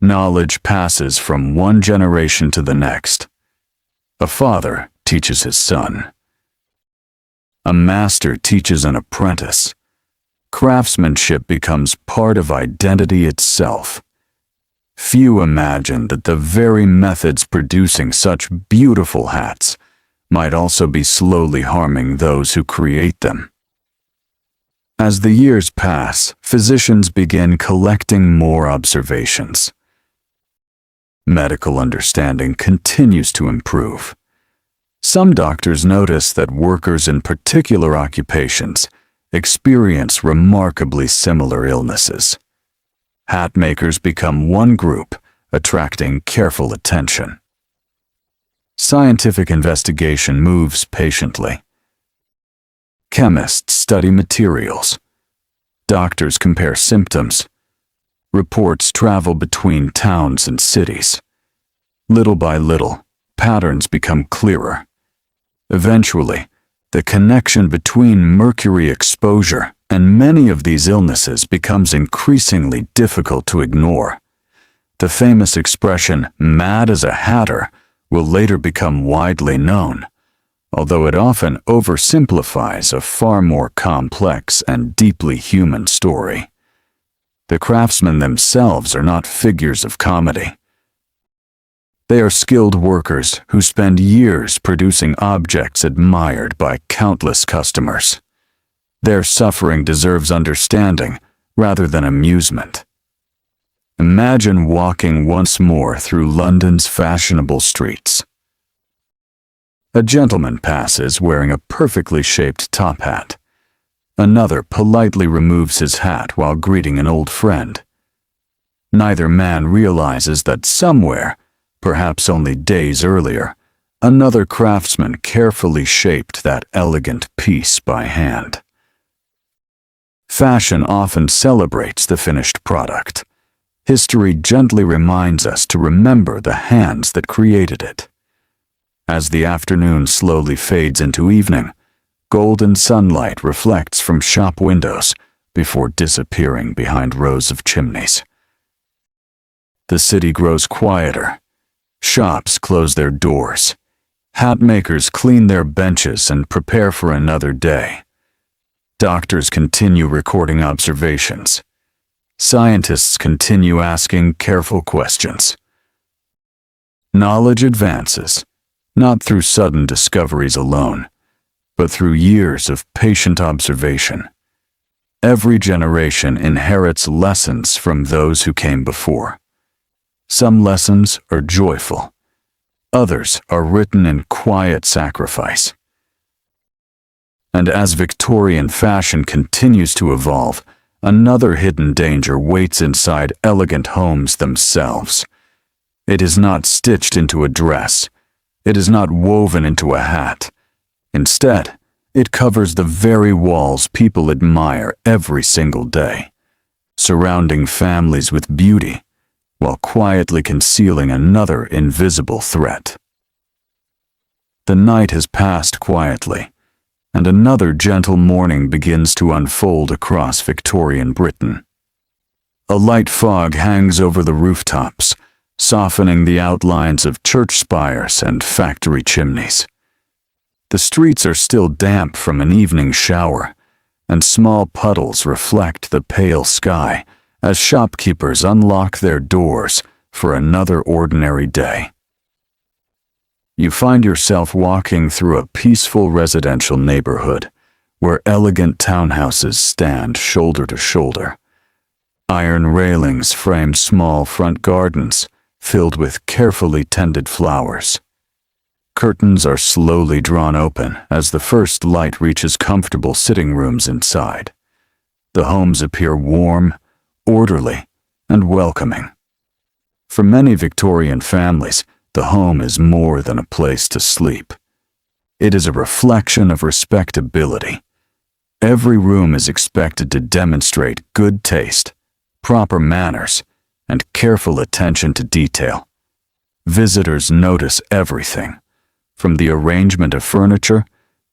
[SPEAKER 1] Knowledge passes from one generation to the next. A father teaches his son. A master teaches an apprentice. Craftsmanship becomes part of identity itself. Few imagine that the very methods producing such beautiful hats might also be slowly harming those who create them. As the years pass, physicians begin collecting more observations. Medical understanding continues to improve. Some doctors notice that workers in particular occupations experience remarkably similar illnesses. Hat makers become one group, attracting careful attention. Scientific investigation moves patiently. Chemists study materials. Doctors compare symptoms. Reports travel between towns and cities. Little by little, patterns become clearer. Eventually, the connection between mercury exposure and many of these illnesses becomes increasingly difficult to ignore. The famous expression, "mad as a hatter," will later become widely known, although it often oversimplifies a far more complex and deeply human story. The craftsmen themselves are not figures of comedy. They are skilled workers who spend years producing objects admired by countless customers. Their suffering deserves understanding rather than amusement. Imagine walking once more through London's fashionable streets. A gentleman passes wearing a perfectly shaped top hat. Another politely removes his hat while greeting an old friend. Neither man realizes that somewhere, perhaps only days earlier, another craftsman carefully shaped that elegant piece by hand. Fashion often celebrates the finished product. History gently reminds us to remember the hands that created it. As the afternoon slowly fades into evening, golden sunlight reflects from shop windows before disappearing behind rows of chimneys. The city grows quieter. Shops close their doors. Hat makers clean their benches and prepare for another day. Doctors continue recording observations. Scientists continue asking careful questions. Knowledge advances, not through sudden discoveries alone, but through years of patient observation. Every generation inherits lessons from those who came before. Some lessons are joyful. Others are written in quiet sacrifice. And as Victorian fashion continues to evolve, another hidden danger waits inside elegant homes themselves. It is not stitched into a dress. It is not woven into a hat. Instead, it covers the very walls people admire every single day, surrounding families with beauty, while quietly concealing another invisible threat. The night has passed quietly, and another gentle morning begins to unfold across Victorian Britain. A light fog hangs over the rooftops, softening the outlines of church spires and factory chimneys. The streets are still damp from an evening shower, and small puddles reflect the pale sky as shopkeepers unlock their doors for another ordinary day. You find yourself walking through a peaceful residential neighborhood where elegant townhouses stand shoulder to shoulder. Iron railings frame small front gardens filled with carefully tended flowers. Curtains are slowly drawn open as the first light reaches comfortable sitting rooms inside. The homes appear warm, orderly, and welcoming. For many Victorian families, the home is more than a place to sleep. It is a reflection of respectability. Every room is expected to demonstrate good taste, proper manners, and careful attention to detail. Visitors notice everything, from the arrangement of furniture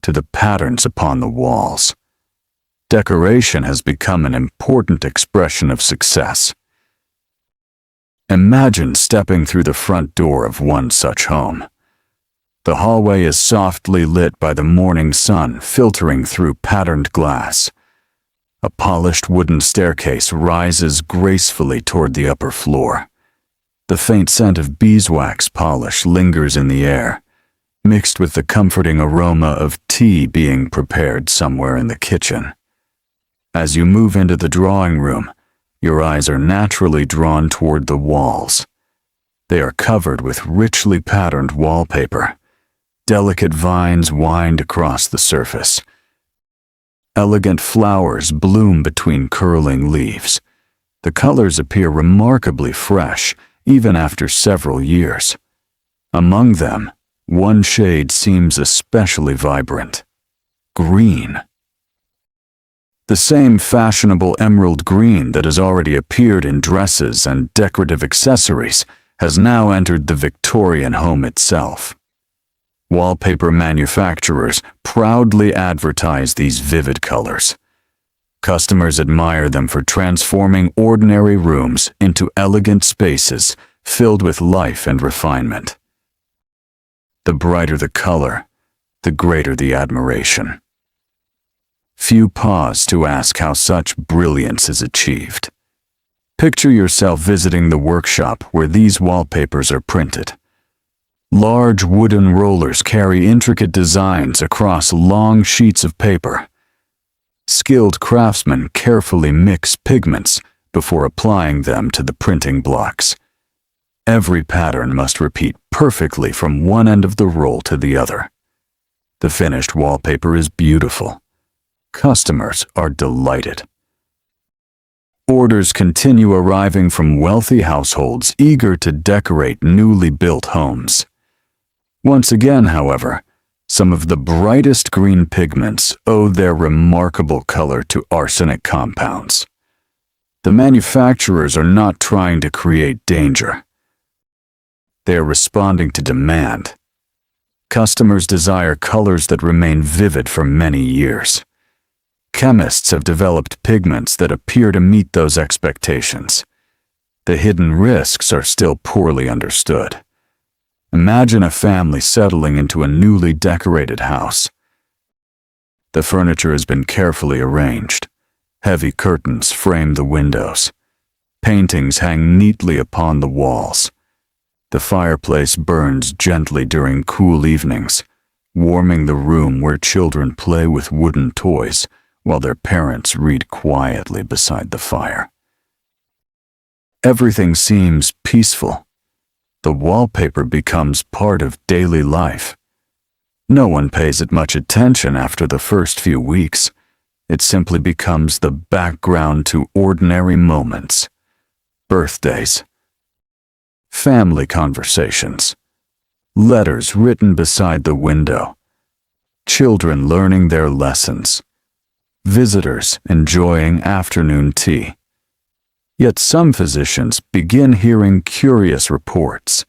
[SPEAKER 1] to the patterns upon the walls. Decoration has become an important expression of success. Imagine stepping through the front door of one such home. The hallway is softly lit by the morning sun filtering through patterned glass. A polished wooden staircase rises gracefully toward the upper floor. The faint scent of beeswax polish lingers in the air, mixed with the comforting aroma of tea being prepared somewhere in the kitchen. As you move into the drawing room, your eyes are naturally drawn toward the walls. They are covered with richly patterned wallpaper. Delicate vines wind across the surface. Elegant flowers bloom between curling leaves. The colors appear remarkably fresh, even after several years. Among them, one shade seems especially vibrant: green. The same fashionable emerald green that has already appeared in dresses and decorative accessories has now entered the Victorian home itself. Wallpaper manufacturers proudly advertise these vivid colors. Customers admire them for transforming ordinary rooms into elegant spaces filled with life and refinement. The brighter the color, the greater the admiration. Few pause to ask how such brilliance is achieved. Picture yourself visiting the workshop where these wallpapers are printed. Large wooden rollers carry intricate designs across long sheets of paper. Skilled craftsmen carefully mix pigments before applying them to the printing blocks. Every pattern must repeat perfectly from one end of the roll to the other. The finished wallpaper is beautiful. Customers are delighted. Orders continue arriving from wealthy households eager to decorate newly built homes. Once again, however, some of the brightest green pigments owe their remarkable color to arsenic compounds. The manufacturers are not trying to create danger. They are responding to demand. Customers desire colors that remain vivid for many years. Chemists have developed pigments that appear to meet those expectations. The hidden risks are still poorly understood. Imagine a family settling into a newly decorated house. The furniture has been carefully arranged. Heavy curtains frame the windows. Paintings hang neatly upon the walls. The fireplace burns gently during cool evenings, warming the room where children play with wooden toys while their parents read quietly beside the fire. Everything seems peaceful. The wallpaper becomes part of daily life. No one pays it much attention after the first few weeks. It simply becomes the background to ordinary moments. Birthdays, family conversations, letters written beside the window, children learning their lessons, visitors enjoying afternoon tea. Yet some physicians begin hearing curious reports.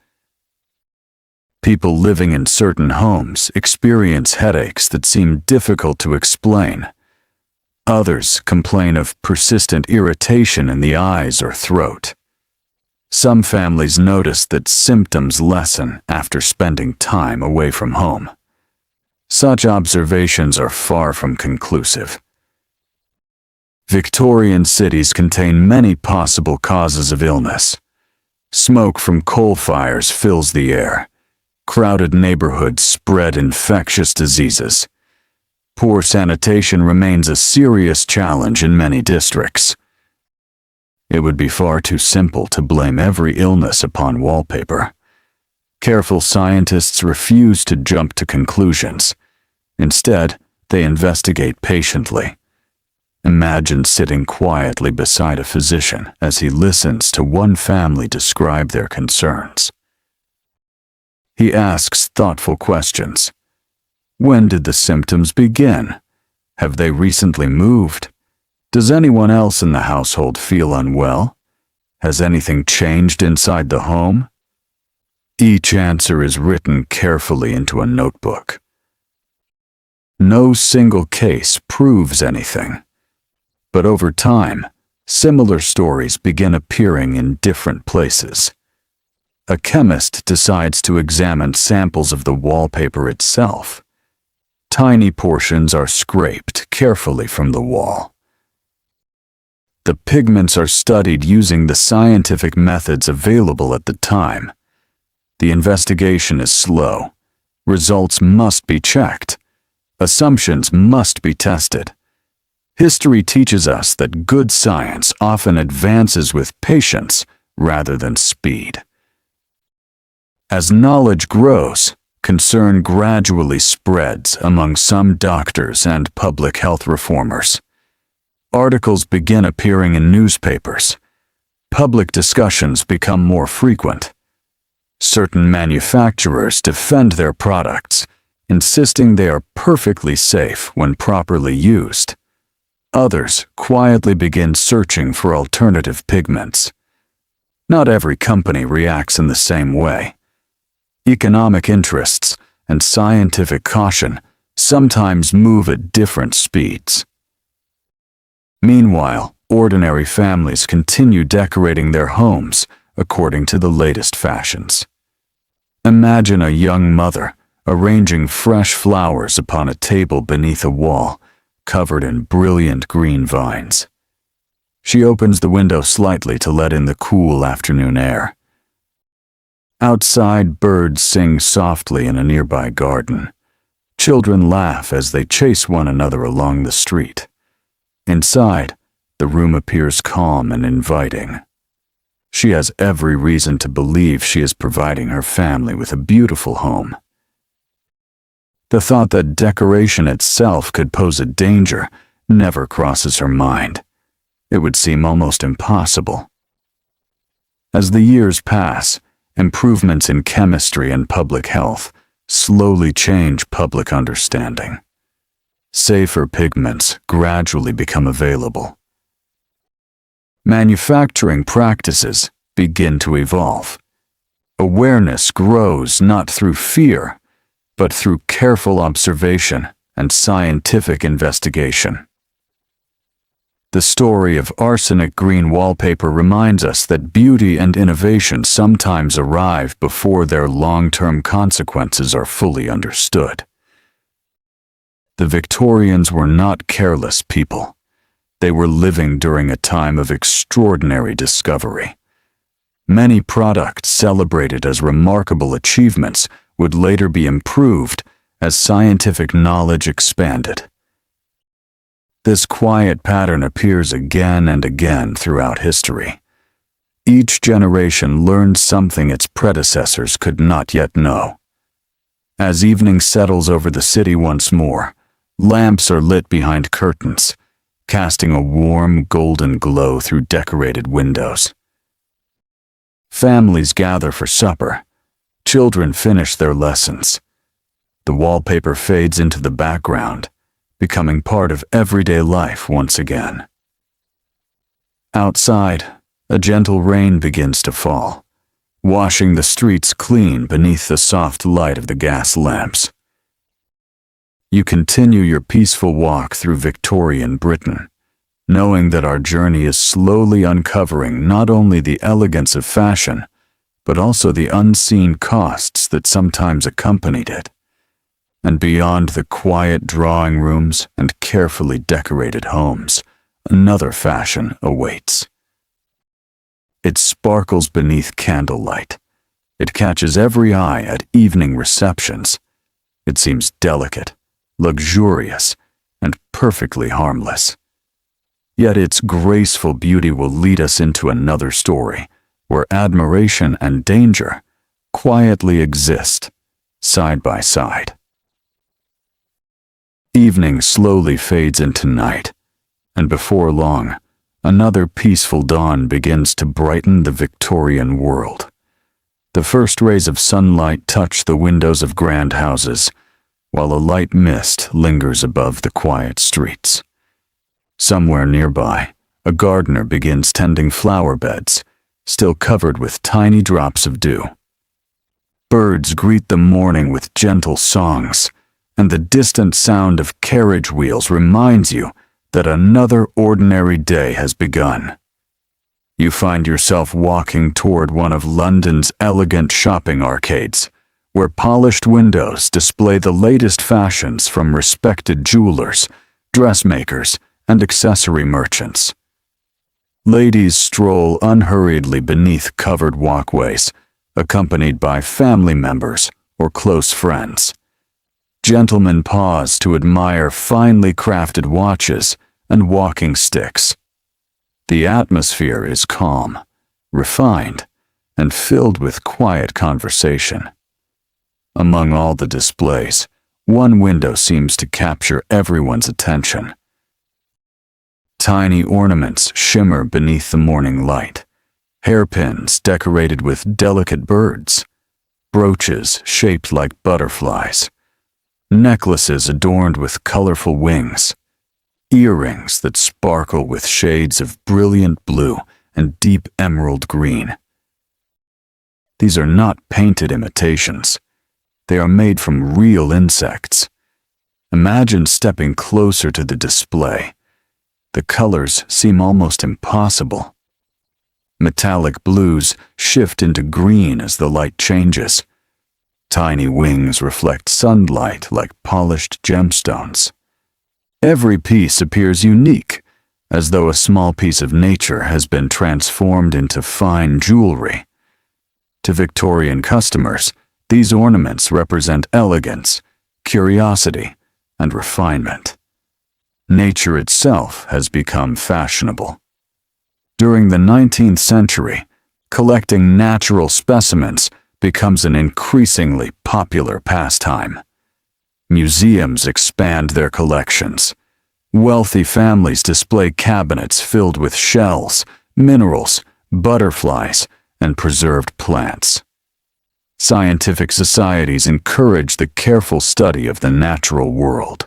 [SPEAKER 1] People living in certain homes experience headaches that seem difficult to explain. Others complain of persistent irritation in the eyes or throat. Some families notice that symptoms lessen after spending time away from home. Such observations are far from conclusive. Victorian cities contain many possible causes of illness. Smoke from coal fires fills the air. Crowded neighborhoods spread infectious diseases. Poor sanitation remains a serious challenge in many districts. It would be far too simple to blame every illness upon wallpaper. Careful scientists refuse to jump to conclusions. Instead, they investigate patiently. Imagine sitting quietly beside a physician as he listens to one family describe their concerns. He asks thoughtful questions. When did the symptoms begin? Have they recently moved? Does anyone else in the household feel unwell? Has anything changed inside the home? Each answer is written carefully into a notebook. No single case proves anything. But over time, similar stories begin appearing in different places. A chemist decides to examine samples of the wallpaper itself. Tiny portions are scraped carefully from the wall. The pigments are studied using the scientific methods available at the time. The investigation is slow. Results must be checked. Assumptions must be tested. History teaches us that good science often advances with patience rather than speed. As knowledge grows, concern gradually spreads among some doctors and public health reformers. Articles begin appearing in newspapers. Public discussions become more frequent. Certain manufacturers defend their products, insisting they are perfectly safe when properly used. Others quietly begin searching for alternative pigments. Not every company reacts in the same way. Economic interests and scientific caution sometimes move at different speeds. Meanwhile, ordinary families continue decorating their homes according to the latest fashions. Imagine a young mother arranging fresh flowers upon a table beneath a wall covered in brilliant green vines. She opens the window slightly to let in the cool afternoon air. Outside, birds sing softly in a nearby garden. Children laugh as they chase one another along the street. Inside, the room appears calm and inviting. She has every reason to believe she is providing her family with a beautiful home. The thought that decoration itself could pose a danger never crosses her mind. It would seem almost impossible. As the years pass, improvements in chemistry and public health slowly change public understanding. Safer pigments gradually become available. Manufacturing practices begin to evolve. Awareness grows not through fear, but through careful observation and scientific investigation. The story of arsenic-green wallpaper reminds us that beauty and innovation sometimes arrive before their long-term consequences are fully understood. The Victorians were not careless people. They were living during a time of extraordinary discovery. Many products celebrated as remarkable achievements would later be improved as scientific knowledge expanded. This quiet pattern appears again and again throughout history. Each generation learned something its predecessors could not yet know. As evening settles over the city once more, lamps are lit behind curtains, casting a warm golden glow through decorated windows. Families gather for supper. Children finish their lessons. The wallpaper fades into the background, becoming part of everyday life once again. Outside, a gentle rain begins to fall, washing the streets clean beneath the soft light of the gas lamps. You continue your peaceful walk through Victorian Britain, knowing that our journey is slowly uncovering not only the elegance of fashion, but also the unseen costs that sometimes accompanied it. And beyond the quiet drawing rooms and carefully decorated homes, another fashion awaits. It sparkles beneath candlelight. It catches every eye at evening receptions. It seems delicate, luxurious, and perfectly harmless. Yet its graceful beauty will lead us into another story, where admiration and danger quietly exist, side by side. Evening slowly fades into night, and before long, another peaceful dawn begins to brighten the Victorian world. The first rays of sunlight touch the windows of grand houses, while a light mist lingers above the quiet streets. Somewhere nearby, a gardener begins tending flower beds, still covered with tiny drops of dew. Birds greet the morning with gentle songs, and the distant sound of carriage wheels reminds you that another ordinary day has begun. You find yourself walking toward one of London's elegant shopping arcades, where polished windows display the latest fashions from respected jewelers, dressmakers, and accessory merchants. Ladies stroll unhurriedly beneath covered walkways, accompanied by family members or close friends. Gentlemen pause to admire finely crafted watches and walking sticks. The atmosphere is calm, refined, and filled with quiet conversation. Among all the displays, one window seems to capture everyone's attention. Tiny ornaments shimmer beneath the morning light, hairpins decorated with delicate birds, brooches shaped like butterflies, necklaces adorned with colorful wings, earrings that sparkle with shades of brilliant blue and deep emerald green. These are not painted imitations. They are made from real insects. Imagine stepping closer to the display. The colors seem almost impossible. Metallic blues shift into green as the light changes. Tiny wings reflect sunlight like polished gemstones. Every piece appears unique, as though a small piece of nature has been transformed into fine jewelry. To Victorian customers, these ornaments represent elegance, curiosity, and refinement. Nature itself has become fashionable. During the 19th century, collecting natural specimens becomes an increasingly popular pastime. Museums expand their collections. Wealthy families display cabinets filled with shells, minerals, butterflies, and preserved plants. Scientific societies encourage the careful study of the natural world.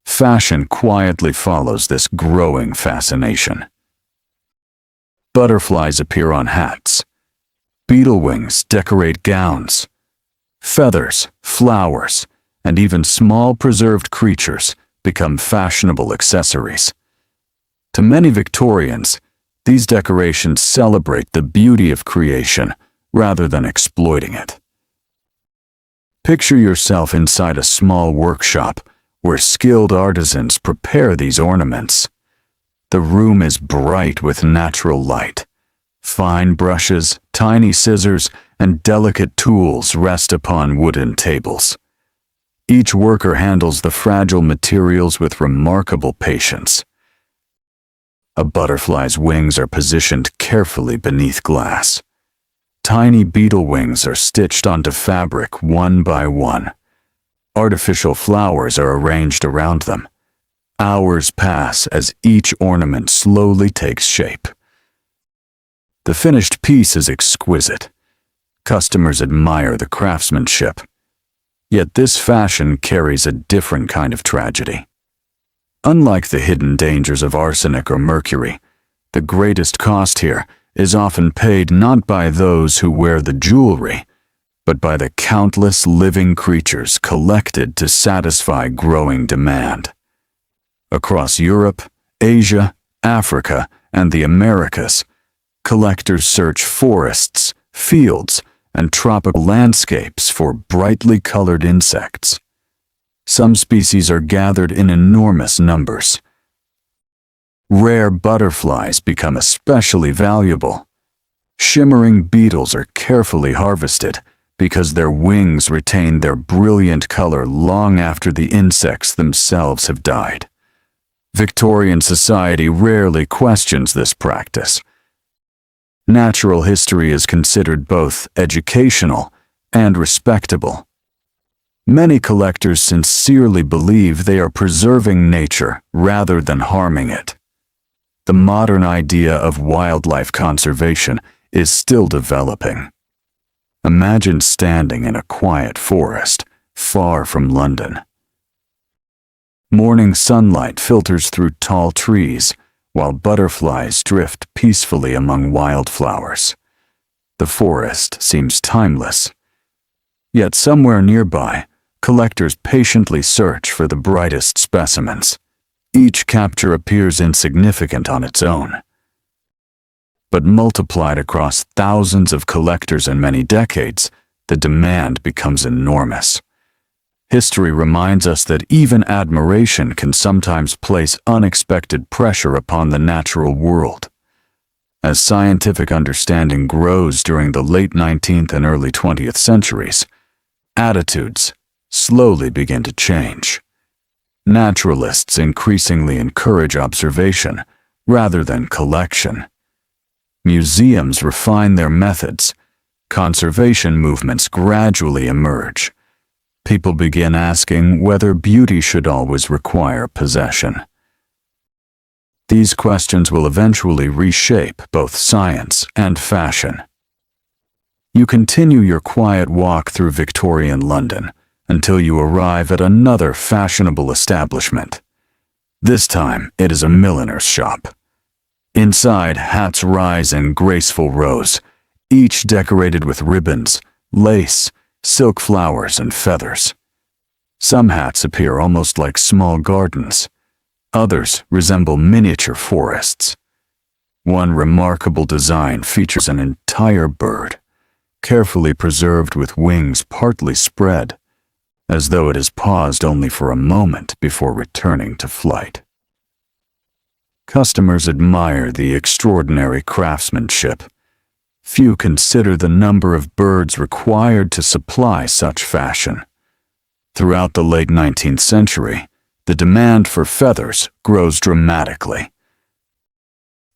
[SPEAKER 1] Fashion quietly follows this growing fascination. Butterflies appear on hats. Beetle wings decorate gowns. Feathers, flowers, and even small preserved creatures become fashionable accessories. To many Victorians, these decorations celebrate the beauty of creation rather than exploiting it. Picture yourself inside a small workshop where skilled artisans prepare these ornaments. The room is bright with natural light. Fine brushes, tiny scissors, and delicate tools rest upon wooden tables. Each worker handles the fragile materials with remarkable patience. A butterfly's wings are positioned carefully beneath glass. Tiny beetle wings are stitched onto fabric one by one. Artificial flowers are arranged around them. Hours pass as each ornament slowly takes shape. The finished piece is exquisite. Customers admire the craftsmanship. Yet this fashion carries a different kind of tragedy. Unlike the hidden dangers of arsenic or mercury, the greatest cost here is often paid not by those who wear the jewelry, but by the countless living creatures collected to satisfy growing demand. Across Europe, Asia, Africa, and the Americas, collectors search forests, fields, and tropical landscapes for brightly colored insects. Some species are gathered in enormous numbers. Rare butterflies become especially valuable. Shimmering beetles are carefully harvested because their wings retain their brilliant color long after the insects themselves have died. Victorian society rarely questions this practice. Natural history is considered both educational and respectable. Many collectors sincerely believe they are preserving nature rather than harming it. The modern idea of wildlife conservation is still developing. Imagine standing in a quiet forest far from London. Morning sunlight filters through tall trees, while butterflies drift peacefully among wildflowers. The forest seems timeless. Yet somewhere nearby, collectors patiently search for the brightest specimens. Each capture appears insignificant on its own. But multiplied across thousands of collectors in many decades, the demand becomes enormous. History reminds us that even admiration can sometimes place unexpected pressure upon the natural world. As scientific understanding grows during the late 19th and early 20th centuries, attitudes slowly begin to change. Naturalists increasingly encourage observation rather than collection. Museums refine their methods. Conservation movements gradually emerge. People begin asking whether beauty should always require possession. These questions will eventually reshape both science and fashion. You continue your quiet walk through Victorian London until you arrive at another fashionable establishment. This time, it is a milliner's shop. Inside, hats rise in graceful rows, each decorated with ribbons, lace, silk flowers, and feathers. Some hats appear almost like small gardens. Others resemble miniature forests. One remarkable design features an entire bird, carefully preserved with wings partly spread, as though it has paused only for a moment before returning to flight. Customers admire the extraordinary craftsmanship. Few consider the number of birds required to supply such fashion. Throughout the late 19th century, the demand for feathers grows dramatically.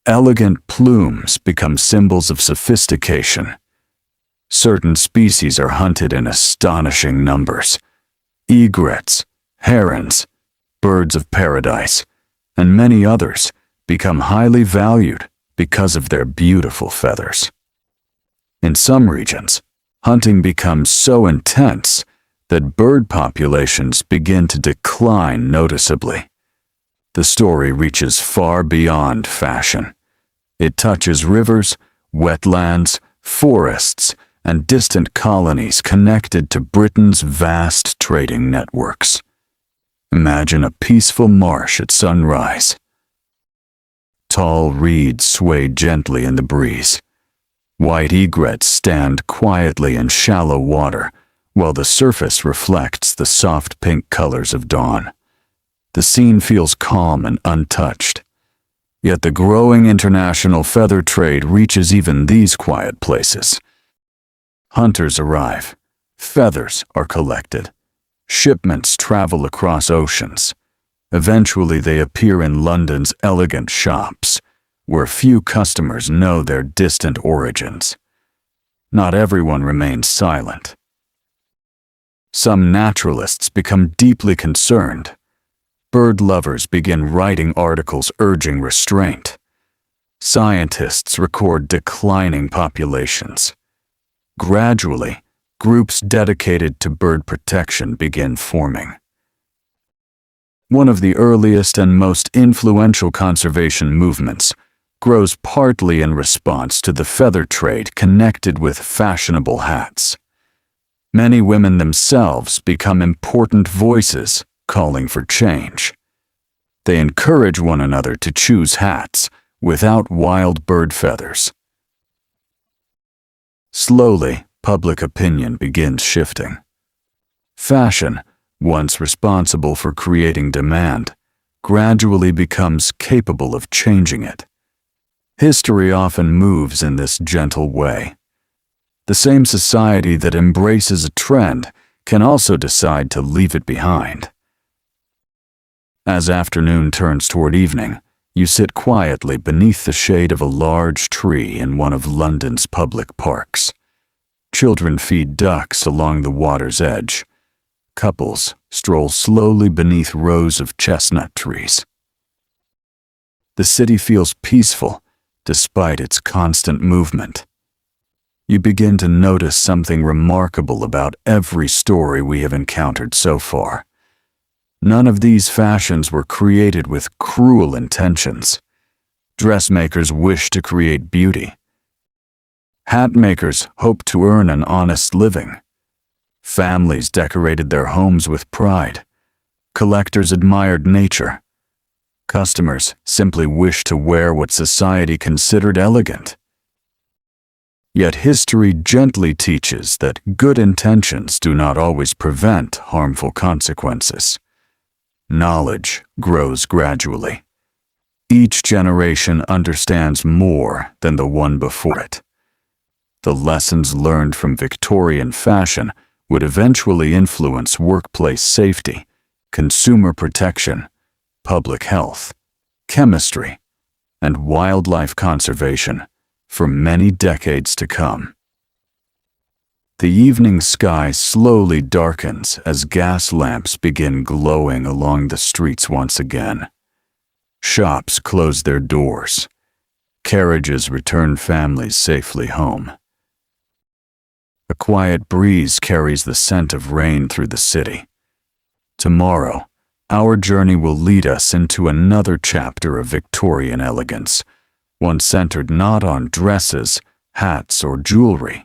[SPEAKER 1] Elegant plumes become symbols of sophistication. Certain species are hunted in astonishing numbers. Egrets, herons, birds of paradise, and many others become highly valued because of their beautiful feathers. In some regions, hunting becomes so intense that bird populations begin to decline noticeably. The story reaches far beyond fashion. It touches rivers, wetlands, forests, and distant colonies connected to Britain's vast trading networks. Imagine a peaceful marsh at sunrise. Tall reeds sway gently in the breeze. White egrets stand quietly in shallow water, while the surface reflects the soft pink colors of dawn. The scene feels calm and untouched. Yet the growing international feather trade reaches even these quiet places. Hunters arrive. Feathers are collected. Shipments travel across oceans. Eventually they appear in London's elegant shops, where few customers know their distant origins. Not everyone remains silent. Some naturalists become deeply concerned. Bird lovers begin writing articles urging restraint. Scientists record declining populations. Gradually, groups dedicated to bird protection begin forming. One of the earliest and most influential conservation movements grows partly in response to the feather trade connected with fashionable hats. Many women themselves become important voices calling for change. They encourage one another to choose hats without wild bird feathers. Slowly, public opinion begins shifting. Fashion, once responsible for creating demand, gradually becomes capable of changing it. History often moves in this gentle way. The same society that embraces a trend can also decide to leave it behind. As afternoon turns toward evening, you sit quietly beneath the shade of a large tree in one of London's public parks. Children feed ducks along the water's edge. Couples stroll slowly beneath rows of chestnut trees. The city feels peaceful despite its constant movement. You begin to notice something remarkable about every story we have encountered so far. None of these fashions were created with cruel intentions. Dressmakers wished to create beauty. Hat makers hoped to earn an honest living. Families decorated their homes with pride. Collectors admired nature. Customers simply wished to wear what society considered elegant. Yet history gently teaches that good intentions do not always prevent harmful consequences. Knowledge grows gradually. Each generation understands more than the one before it. The lessons learned from Victorian fashion would eventually influence workplace safety, consumer protection, public health, chemistry, and wildlife conservation for many decades to come. The evening sky slowly darkens as gas lamps begin glowing along the streets once again. Shops close their doors. Carriages return families safely home. A quiet breeze carries the scent of rain through the city. Tomorrow, our journey will lead us into another chapter of Victorian elegance, one centered not on dresses, hats, or jewelry,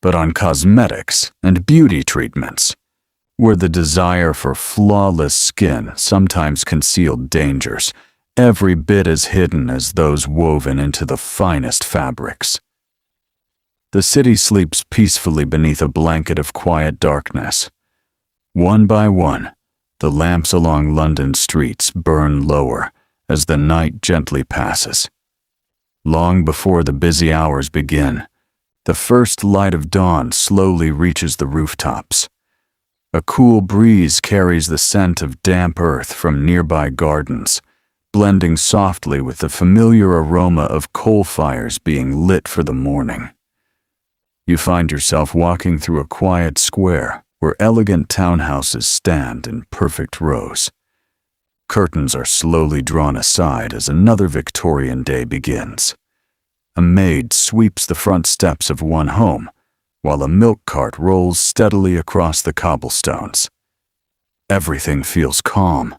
[SPEAKER 1] but on cosmetics and beauty treatments, where the desire for flawless skin sometimes concealed dangers every bit as hidden as those woven into the finest fabrics. The city sleeps peacefully beneath a blanket of quiet darkness. One by one, the lamps along London streets burn lower as the night gently passes. Long before the busy hours begin, the first light of dawn slowly reaches the rooftops. A cool breeze carries the scent of damp earth from nearby gardens, blending softly with the familiar aroma of coal fires being lit for the morning. You find yourself walking through a quiet square where elegant townhouses stand in perfect rows. Curtains are slowly drawn aside as another Victorian day begins. A maid sweeps the front steps of one home, while a milk cart rolls steadily across the cobblestones. Everything feels calm,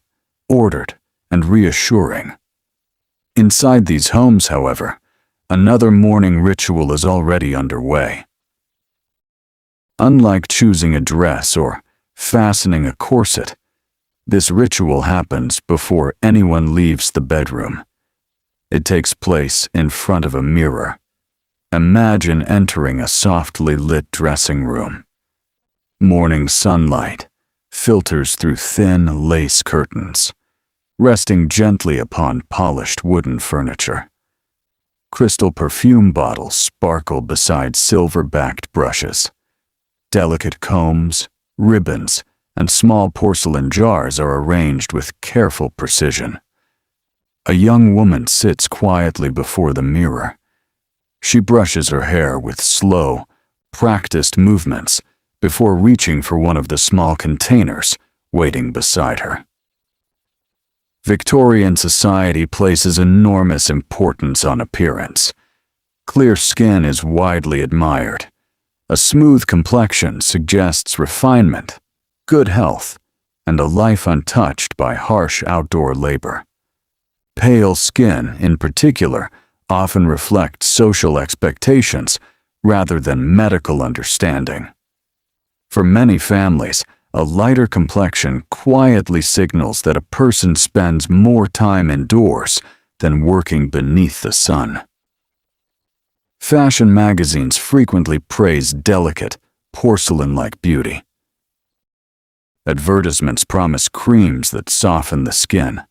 [SPEAKER 1] ordered, and reassuring. Inside these homes, however, another morning ritual is already underway. Unlike choosing a dress or fastening a corset, this ritual happens before anyone leaves the bedroom. It takes place in front of a mirror. Imagine entering a softly lit dressing room. Morning sunlight filters through thin lace curtains, resting gently upon polished wooden furniture. Crystal perfume bottles sparkle beside silver-backed brushes. Delicate combs, ribbons, and small porcelain jars are arranged with careful precision. A young woman sits quietly before the mirror. She brushes her hair with slow, practiced movements before reaching for one of the small containers waiting beside her. Victorian society places enormous importance on appearance. Clear skin is widely admired. A smooth complexion suggests refinement, good health, and a life untouched by harsh outdoor labor. Pale skin, in particular, often reflects social expectations rather than medical understanding. For many families, a lighter complexion quietly signals that a person spends more time indoors than working beneath the sun. Fashion magazines frequently praise delicate, porcelain-like beauty. Advertisements promise creams that soften the skin,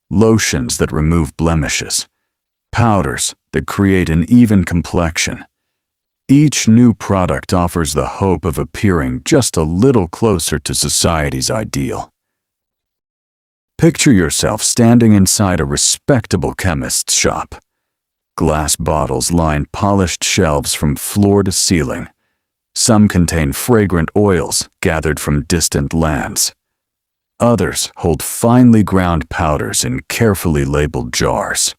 [SPEAKER 1] lotions that remove blemishes, powders that create an even complexion. Each new product offers the hope of appearing just a little closer to society's ideal. Picture yourself standing inside a respectable chemist's shop. Glass bottles line polished shelves from floor to ceiling. Some contain fragrant oils gathered from distant lands. Others hold finely ground powders in carefully labeled jars.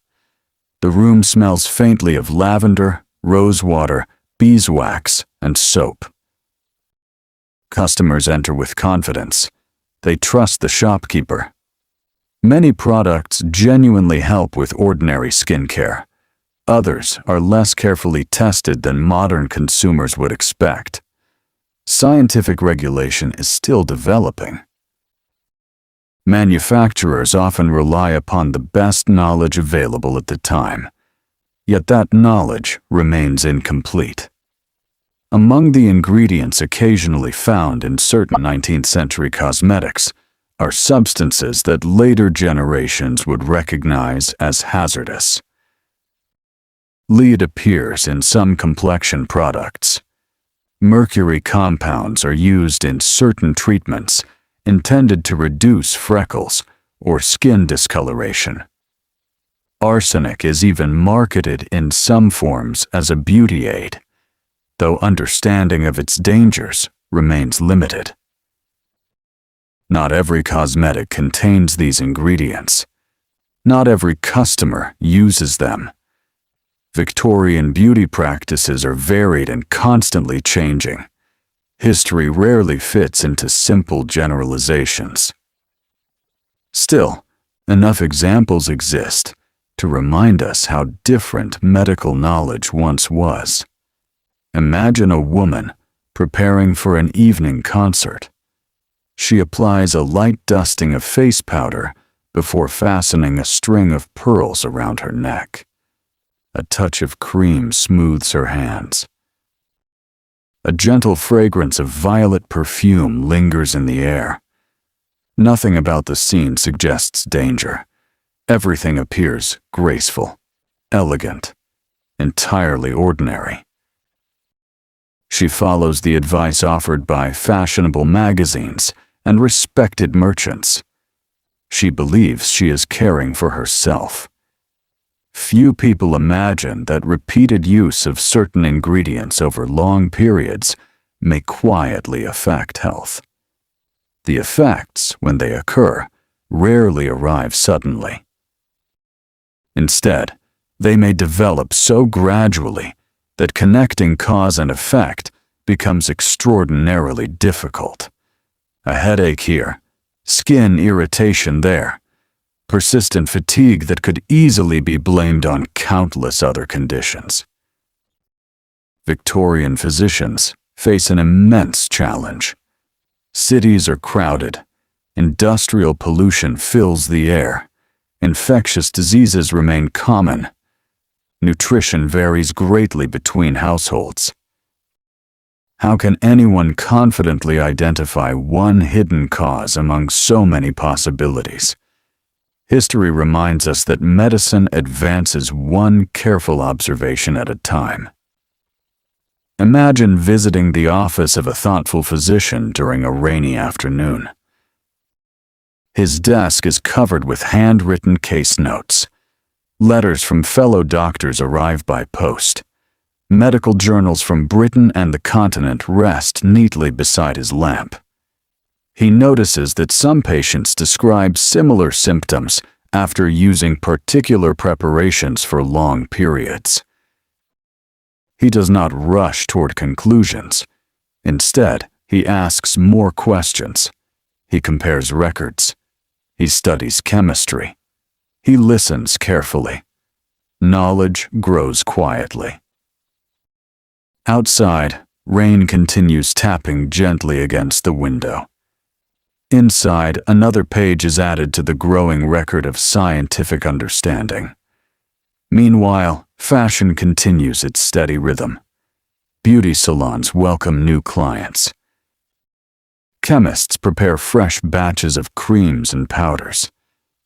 [SPEAKER 1] The room smells faintly of lavender, rosewater, beeswax, and soap. Customers enter with confidence. They trust the shopkeeper. Many products genuinely help with ordinary skincare. Others are less carefully tested than modern consumers would expect. Scientific regulation is still developing. Manufacturers often rely upon the best knowledge available at the time, yet that knowledge remains incomplete. Among the ingredients occasionally found in certain 19th century cosmetics are substances that later generations would recognize as hazardous. Lead appears in some complexion products. Mercury compounds are used in certain treatments, intended to reduce freckles or skin discoloration. Arsenic is even marketed in some forms as a beauty aid, though understanding of its dangers remains limited. Not every cosmetic contains these ingredients. Not every customer uses them. Victorian beauty practices are varied and constantly changing. History rarely fits into simple generalizations. Still, enough examples exist to remind us how different medical knowledge once was. Imagine a woman preparing for an evening concert. She applies a light dusting of face powder before fastening a string of pearls around her neck. A touch of cream smooths her hands. A gentle fragrance of violet perfume lingers in the air. Nothing about the scene suggests danger. Everything appears graceful, elegant, entirely ordinary. She follows the advice offered by fashionable magazines and respected merchants. She believes she is caring for herself. Few people imagine that repeated use of certain ingredients over long periods may quietly affect health. The effects, when they occur, rarely arrive suddenly. Instead, they may develop so gradually that connecting cause and effect becomes extraordinarily difficult. A headache here, skin irritation there, persistent fatigue that could easily be blamed on countless other conditions. Victorian physicians face an immense challenge. Cities are crowded, industrial pollution fills the air, infectious diseases remain common, nutrition varies greatly between households. How can anyone confidently identify one hidden cause among so many possibilities? History reminds us that medicine advances one careful observation at a time. Imagine visiting the office of a thoughtful physician during a rainy afternoon. His desk is covered with handwritten case notes. Letters from fellow doctors arrive by post. Medical journals from Britain and the continent rest neatly beside his lamp. He notices that some patients describe similar symptoms after using particular preparations for long periods. He does not rush toward conclusions. Instead, he asks more questions. He compares records. He studies chemistry. He listens carefully. Knowledge grows quietly. Outside, rain continues tapping gently against the window. Inside, another page is added to the growing record of scientific understanding. Meanwhile, fashion continues its steady rhythm. Beauty salons welcome new clients. Chemists prepare fresh batches of creams and powders.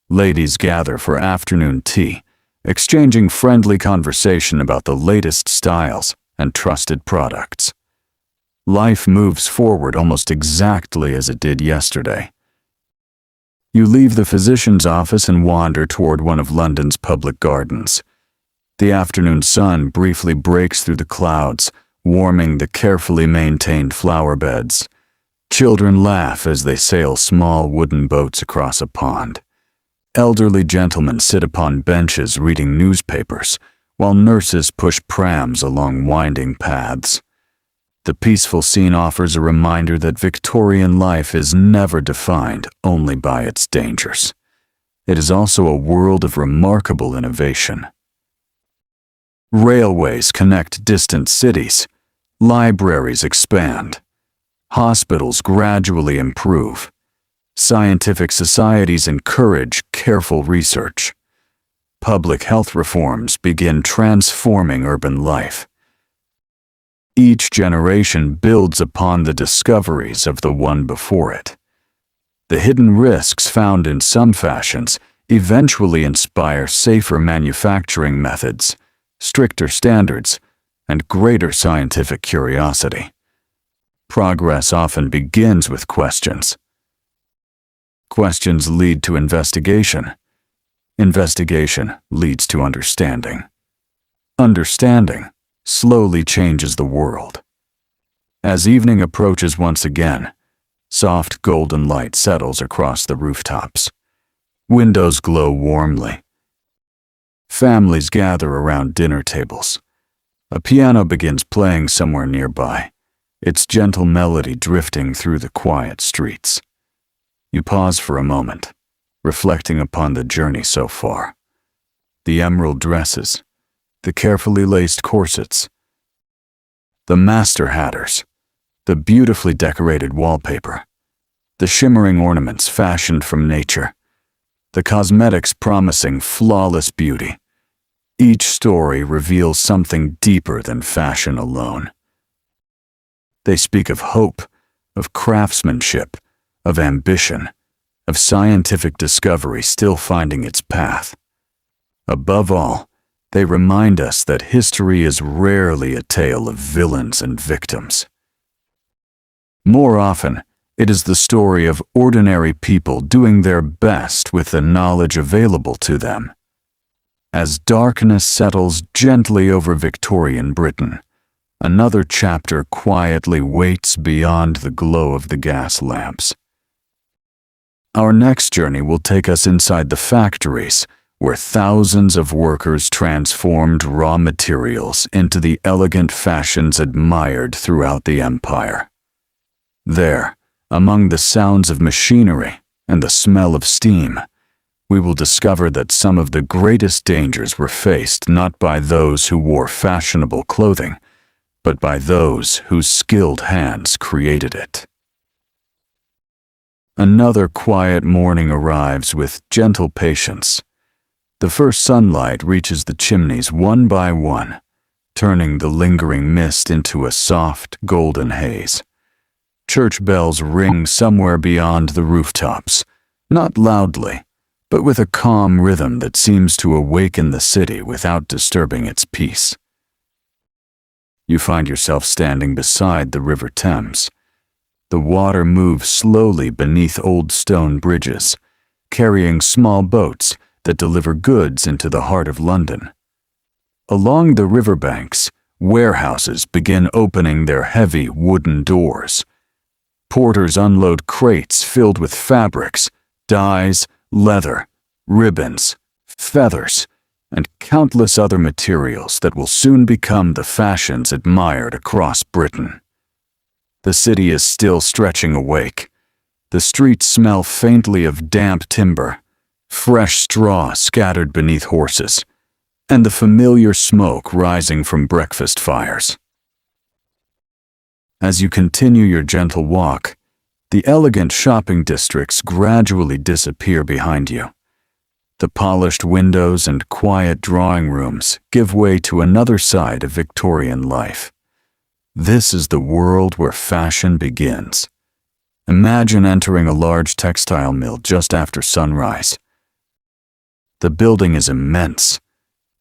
[SPEAKER 1] Ladies gather for afternoon tea, exchanging friendly conversation about the latest styles and trusted products. Life moves forward almost exactly as it did yesterday. You leave the physician's office and wander toward one of London's public gardens. The afternoon sun briefly breaks through the clouds, warming the carefully maintained flower beds. Children laugh as they sail small wooden boats across a pond. Elderly gentlemen sit upon benches reading newspapers, while nurses push prams along winding paths. The peaceful scene offers a reminder that Victorian life is never defined only by its dangers. It is also a world of remarkable innovation. Railways connect distant cities. Libraries expand. Hospitals gradually improve. Scientific societies encourage careful research. Public health reforms begin transforming urban life. Each generation builds upon the discoveries of the one before it. The hidden risks found in some fashions eventually inspire safer manufacturing methods, stricter standards, and greater scientific curiosity. Progress often begins with questions. Questions lead to investigation. Investigation leads to understanding. Understanding slowly changes the world. As evening approaches once again, soft golden light settles across the rooftops. Windows glow warmly. Families gather around dinner tables. A piano begins playing somewhere nearby, its gentle melody drifting through the quiet streets. You pause for a moment, reflecting upon the journey so far. The emerald dresses, the carefully laced corsets, the master hatters, the beautifully decorated wallpaper, the shimmering ornaments fashioned from nature, the cosmetics promising flawless beauty. Each story reveals something deeper than fashion alone. They speak of hope, of craftsmanship, of ambition, of scientific discovery still finding its path. Above all, they remind us that history is rarely a tale of villains and victims. More often, it is the story of ordinary people doing their best with the knowledge available to them. As darkness settles gently over Victorian Britain, another chapter quietly waits beyond the glow of the gas lamps. Our next journey will take us inside the factories, where thousands of workers transformed raw materials into the elegant fashions admired throughout the empire. There, among the sounds of machinery and the smell of steam, we will discover that some of the greatest dangers were faced not by those who wore fashionable clothing, but by those whose skilled hands created it. Another quiet morning arrives with gentle patience. The first sunlight reaches the chimneys one by one, turning the lingering mist into a soft, golden haze. Church bells ring somewhere beyond the rooftops, not loudly, but with a calm rhythm that seems to awaken the city without disturbing its peace. You find yourself standing beside the River Thames. The water moves slowly beneath old stone bridges, carrying small boats that deliver goods into the heart of London. Along the riverbanks, warehouses begin opening their heavy wooden doors. Porters unload crates filled with fabrics, dyes, leather, ribbons, feathers, and countless other materials that will soon become the fashions admired across Britain. The city is still stretching awake. The streets smell faintly of damp timber, fresh straw scattered beneath horses, and the familiar smoke rising from breakfast fires. As you continue your gentle walk, the elegant shopping districts gradually disappear behind you. The polished windows and quiet drawing rooms give way to another side of Victorian life. This is the world where fashion begins. Imagine entering a large textile mill just after sunrise. The building is immense.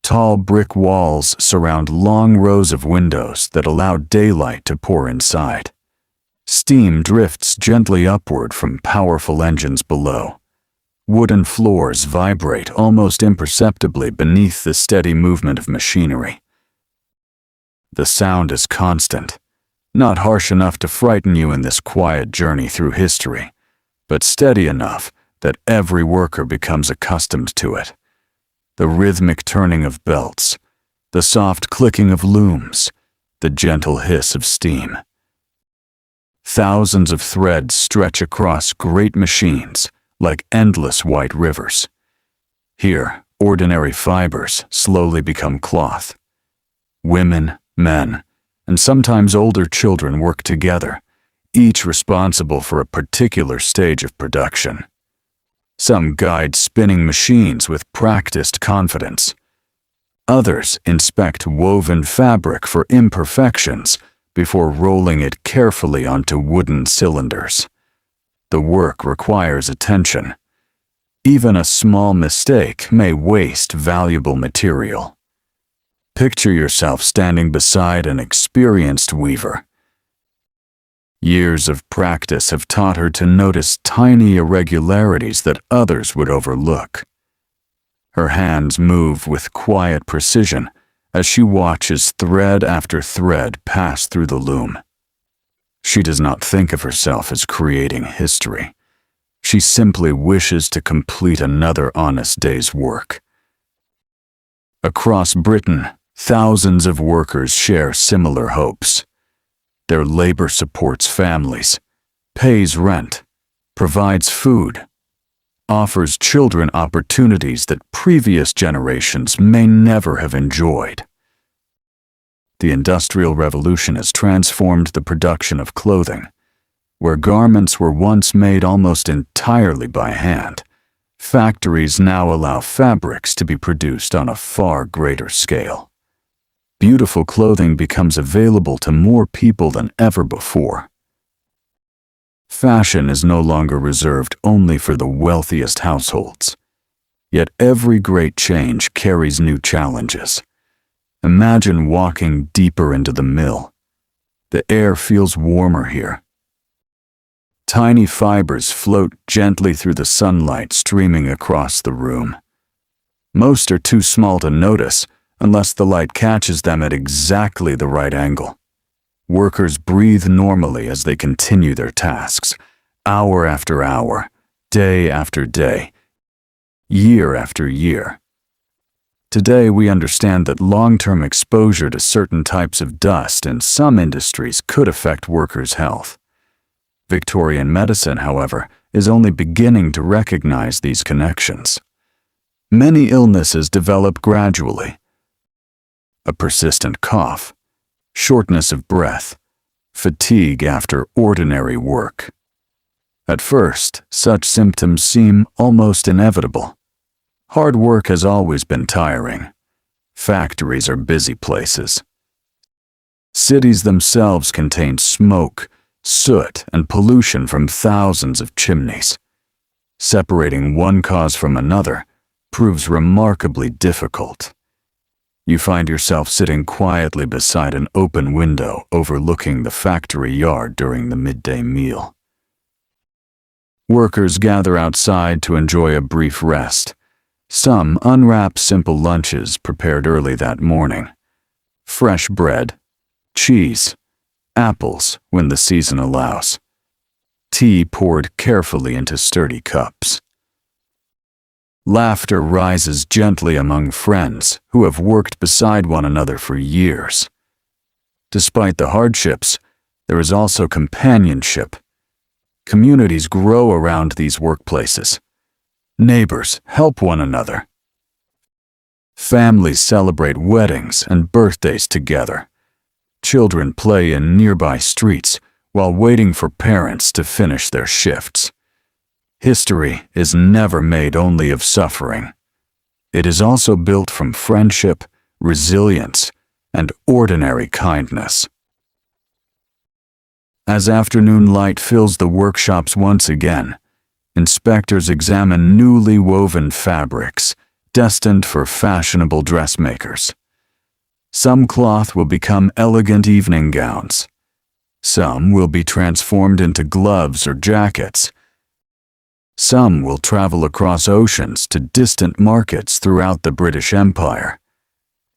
[SPEAKER 1] Tall brick walls surround long rows of windows that allow daylight to pour inside. Steam drifts gently upward from powerful engines below. Wooden floors vibrate almost imperceptibly beneath the steady movement of machinery. The sound is constant, not harsh enough to frighten you in this quiet journey through history, but steady enough that every worker becomes accustomed to it. The rhythmic turning of belts, the soft clicking of looms, the gentle hiss of steam. Thousands of threads stretch across great machines like endless white rivers. Here, ordinary fibers slowly become cloth. Women, men, and sometimes older children work together, each responsible for a particular stage of production. Some guide spinning machines with practiced confidence. Others inspect woven fabric for imperfections before rolling it carefully onto wooden cylinders. The work requires attention. Even a small mistake may waste valuable material. Picture yourself standing beside an experienced weaver. Years of practice have taught her to notice tiny irregularities that others would overlook. Her hands move with quiet precision as she watches thread after thread pass through the loom. She does not think of herself as creating history. She simply wishes to complete another honest day's work. Across Britain, thousands of workers share similar hopes. Their labor supports families, pays rent, provides food, offers children opportunities that previous generations may never have enjoyed. The Industrial Revolution has transformed the production of clothing. Where garments were once made almost entirely by hand, factories now allow fabrics to be produced on a far greater scale. Beautiful clothing becomes available to more people than ever before. Fashion is no longer reserved only for the wealthiest households. Yet every great change carries new challenges. Imagine walking deeper into the mill. The air feels warmer here. Tiny fibers float gently through the sunlight streaming across the room. Most are too small to notice unless the light catches them at exactly the right angle. Workers breathe normally as they continue their tasks, hour after hour, day after day, year after year. Today, we understand that long-term exposure to certain types of dust in some industries could affect workers' health. Victorian medicine, however, is only beginning to recognize these connections. Many illnesses develop gradually. A persistent cough, shortness of breath, fatigue after ordinary work. At first, such symptoms seem almost inevitable. Hard work has always been tiring. Factories are busy places. Cities themselves contain smoke, soot, and pollution from thousands of chimneys. Separating one cause from another proves remarkably difficult. You find yourself sitting quietly beside an open window overlooking the factory yard during the midday meal. Workers gather outside to enjoy a brief rest. Some unwrap simple lunches prepared early that morning. Fresh bread, cheese, apples when the season allows. Tea poured carefully into sturdy cups. Laughter rises gently among friends who have worked beside one another for years. Despite the hardships, there is also companionship. Communities grow around these workplaces. Neighbors help one another. Families celebrate weddings and birthdays together. Children play in nearby streets while waiting for parents to finish their shifts. History is never made only of suffering. It is also built from friendship, resilience, and ordinary kindness. As afternoon light fills the workshops once again, inspectors examine newly woven fabrics destined for fashionable dressmakers. Some cloth will become elegant evening gowns. Some will be transformed into gloves or jackets. Some will travel across oceans to distant markets throughout the British Empire.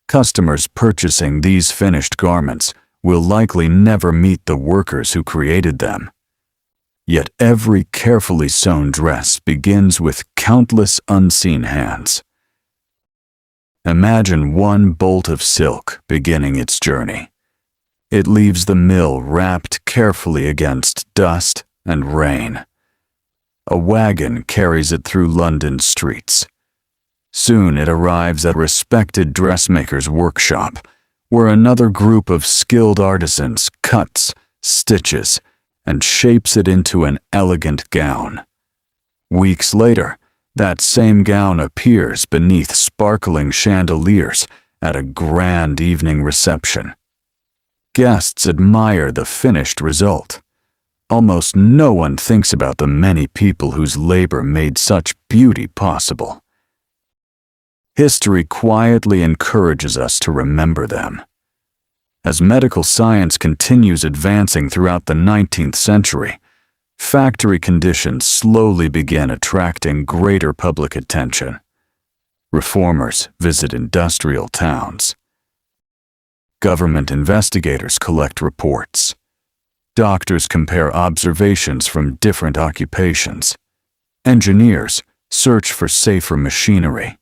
[SPEAKER 1] Customers purchasing these finished garments will likely never meet the workers who created them. Yet every carefully sewn dress begins with countless unseen hands. Imagine one bolt of silk beginning its journey. It leaves the mill wrapped carefully against dust and rain. A wagon carries it through London streets. Soon it arrives at a respected dressmaker's workshop, where another group of skilled artisans cuts, stitches, and shapes it into an elegant gown. Weeks later, that same gown appears beneath sparkling chandeliers at a grand evening reception. Guests admire the finished result. Almost no one thinks about the many people whose labor made such beauty possible. History quietly encourages us to remember them. As medical science continues advancing throughout the 19th century, factory conditions slowly began attracting greater public attention. Reformers visit industrial towns. Government investigators collect reports. Doctors compare observations from different occupations. Engineers search for safer machinery.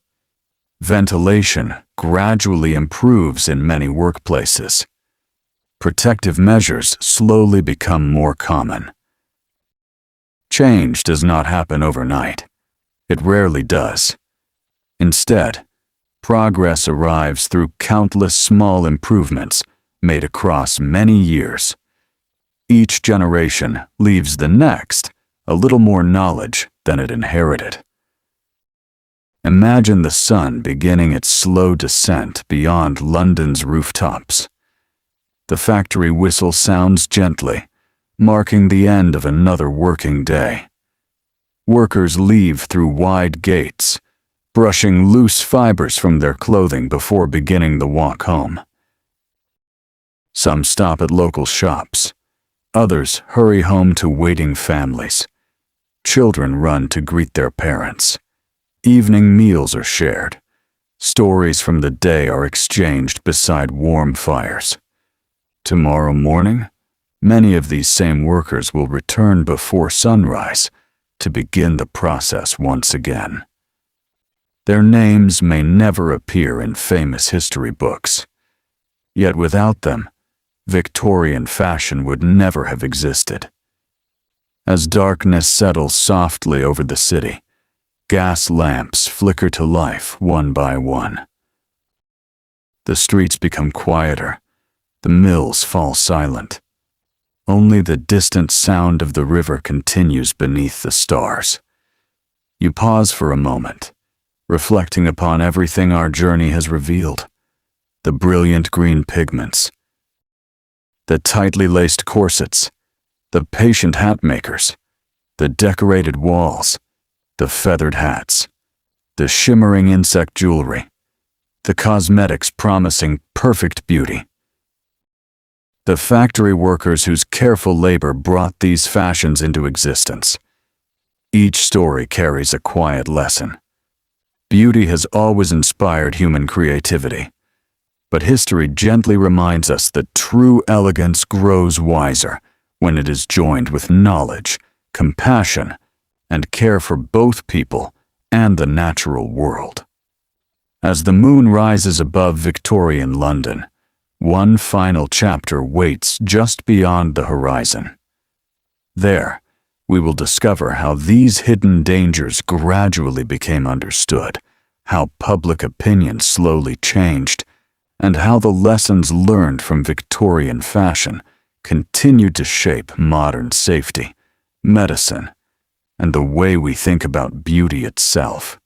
[SPEAKER 1] Ventilation gradually improves in many workplaces. Protective measures slowly become more common. Change does not happen overnight. It rarely does. Instead, progress arrives through countless small improvements made across many years. Each generation leaves the next a little more knowledge than it inherited. Imagine the sun beginning its slow descent beyond London's rooftops. The factory whistle sounds gently, marking the end of another working day. Workers leave through wide gates, brushing loose fibers from their clothing before beginning the walk home. Some stop at local shops. Others hurry home to waiting families. Children run to greet their parents. Evening meals are shared. Stories from the day are exchanged beside warm fires. Tomorrow morning, many of these same workers will return before sunrise to begin the process once again. Their names may never appear in famous history books. Yet without them, Victorian fashion would never have existed. As darkness settles softly over the city, gas lamps flicker to life one by one. The streets become quieter. The mills fall silent. Only the distant sound of the river continues beneath the stars. You pause for a moment, reflecting upon everything our journey has revealed. The brilliant green pigments, the tightly laced corsets, the patient hat makers, the decorated walls, the feathered hats, the shimmering insect jewelry, the cosmetics promising perfect beauty. The factory workers whose careful labor brought these fashions into existence. Each story carries a quiet lesson. Beauty has always inspired human creativity, but history gently reminds us that true elegance grows wiser when it is joined with knowledge, compassion, and care for both people and the natural world. As the moon rises above Victorian London, one final chapter waits just beyond the horizon. There, we will discover how these hidden dangers gradually became understood, how public opinion slowly changed, and how the lessons learned from Victorian fashion continued to shape modern safety, medicine, and the way we think about beauty itself.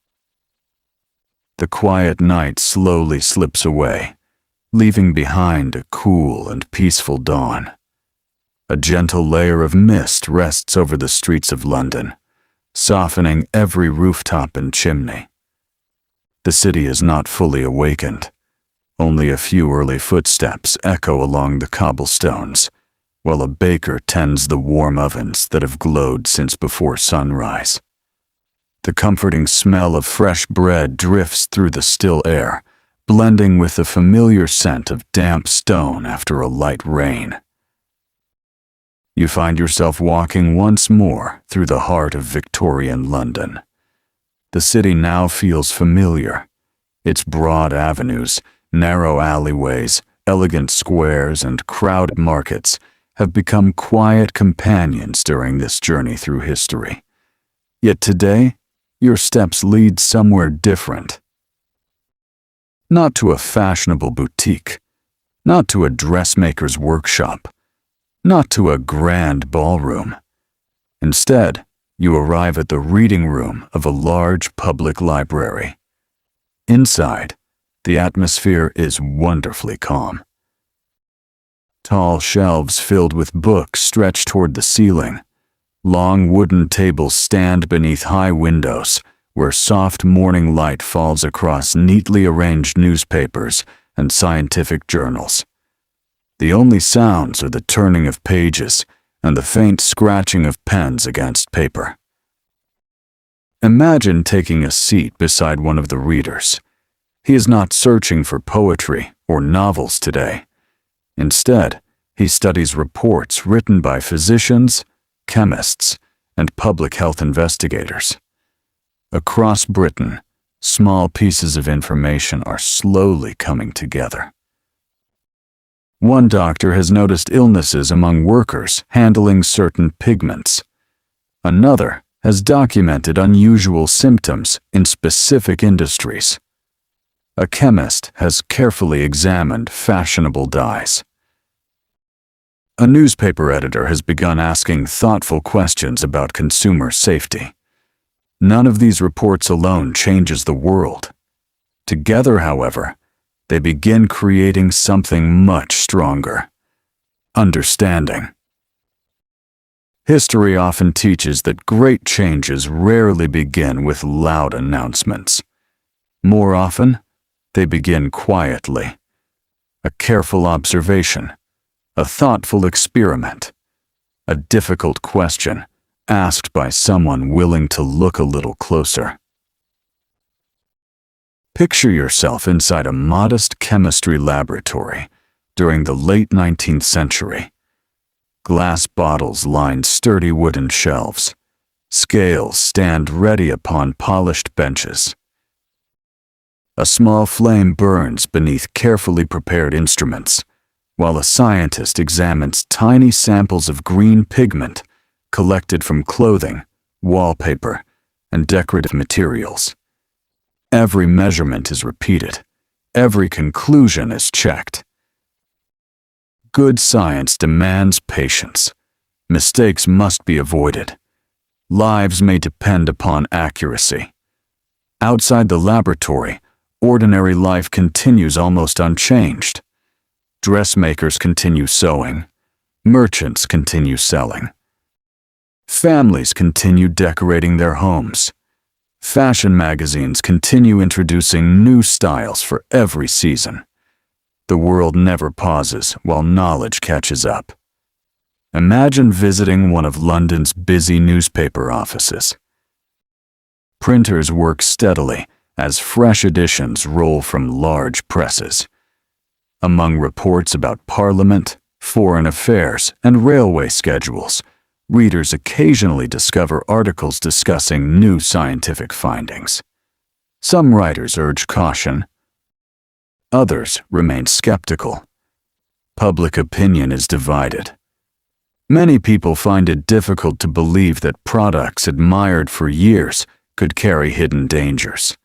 [SPEAKER 1] The quiet night slowly slips away, leaving behind a cool and peaceful dawn. A gentle layer of mist rests over the streets of London, softening every rooftop and chimney. The city is not fully awakened. Only a few early footsteps echo along the cobblestones, while a baker tends the warm ovens that have glowed since before sunrise. The comforting smell of fresh bread drifts through the still air, blending with the familiar scent of damp stone after a light rain. You find yourself walking once more through the heart of Victorian London. The city now feels familiar. Its broad avenues, narrow alleyways, elegant squares, and crowded markets have become quiet companions during this journey through history. Yet today, your steps lead somewhere different. Not to a fashionable boutique, not to a dressmaker's workshop, not to a grand ballroom. Instead, you arrive at the reading room of a large public library. Inside, the atmosphere is wonderfully calm. Tall shelves filled with books stretch toward the ceiling. Long wooden tables stand beneath high windows, where soft morning light falls across neatly arranged newspapers and scientific journals. The only sounds are the turning of pages and the faint scratching of pens against paper. Imagine taking a seat beside one of the readers. He is not searching for poetry or novels today. Instead, he studies reports written by physicians, chemists, and public health investigators. Across Britain, small pieces of information are slowly coming together. One doctor has noticed illnesses among workers handling certain pigments. Another has documented unusual symptoms in specific industries. A chemist has carefully examined fashionable dyes. A newspaper editor has begun asking thoughtful questions about consumer safety. None of these reports alone changes the world. Together, however, they begin creating something much stronger: understanding. History often teaches that great changes rarely begin with loud announcements. More often, they begin quietly. A careful observation, a thoughtful experiment, a difficult question asked by someone willing to look a little closer. Picture yourself inside a modest chemistry laboratory during the late 19th century. Glass bottles line sturdy wooden shelves. Scales stand ready upon polished benches. A small flame burns beneath carefully prepared instruments, while a scientist examines tiny samples of green pigment collected from clothing, wallpaper, and decorative materials. Every measurement is repeated. Every conclusion is checked. Good science demands patience. Mistakes must be avoided. Lives may depend upon accuracy. Outside the laboratory, ordinary life continues almost unchanged. Dressmakers continue sewing. Merchants continue selling. Families continue decorating their homes. Fashion magazines continue introducing new styles for every season. The world never pauses while knowledge catches up. Imagine visiting one of London's busy newspaper offices. Printers work steadily as fresh editions roll from large presses. Among reports about Parliament, foreign affairs, and railway schedules, readers occasionally discover articles discussing new scientific findings. Some writers urge caution. Others remain skeptical. Public opinion is divided. Many people find it difficult to believe that products admired for years could carry hidden dangers.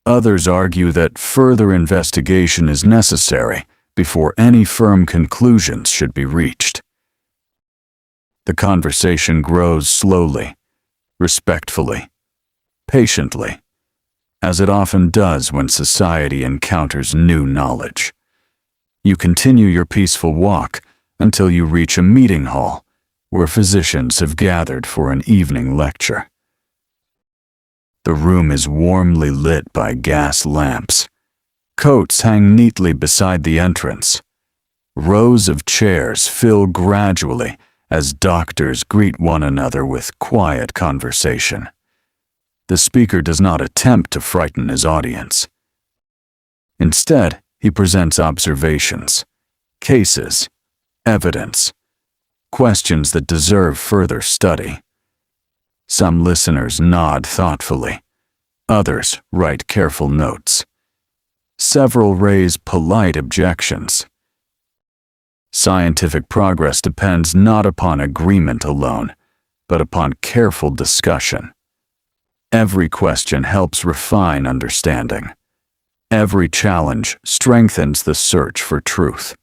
[SPEAKER 1] Others argue that further investigation is necessary before any firm conclusions should be reached. The conversation grows slowly, respectfully, patiently, as it often does when society encounters new knowledge. You continue your peaceful walk until you reach a meeting hall where physicians have gathered for an evening lecture. The room is warmly lit by gas lamps. Coats hang neatly beside the entrance. Rows of chairs fill gradually as doctors greet one another with quiet conversation. The speaker does not attempt to frighten his audience. Instead, he presents observations, cases, evidence, questions that deserve further study. Some listeners nod thoughtfully. Others write careful notes. Several raise polite objections. Scientific progress depends not upon agreement alone, but upon careful discussion. Every question helps refine understanding. Every challenge strengthens the search for truth.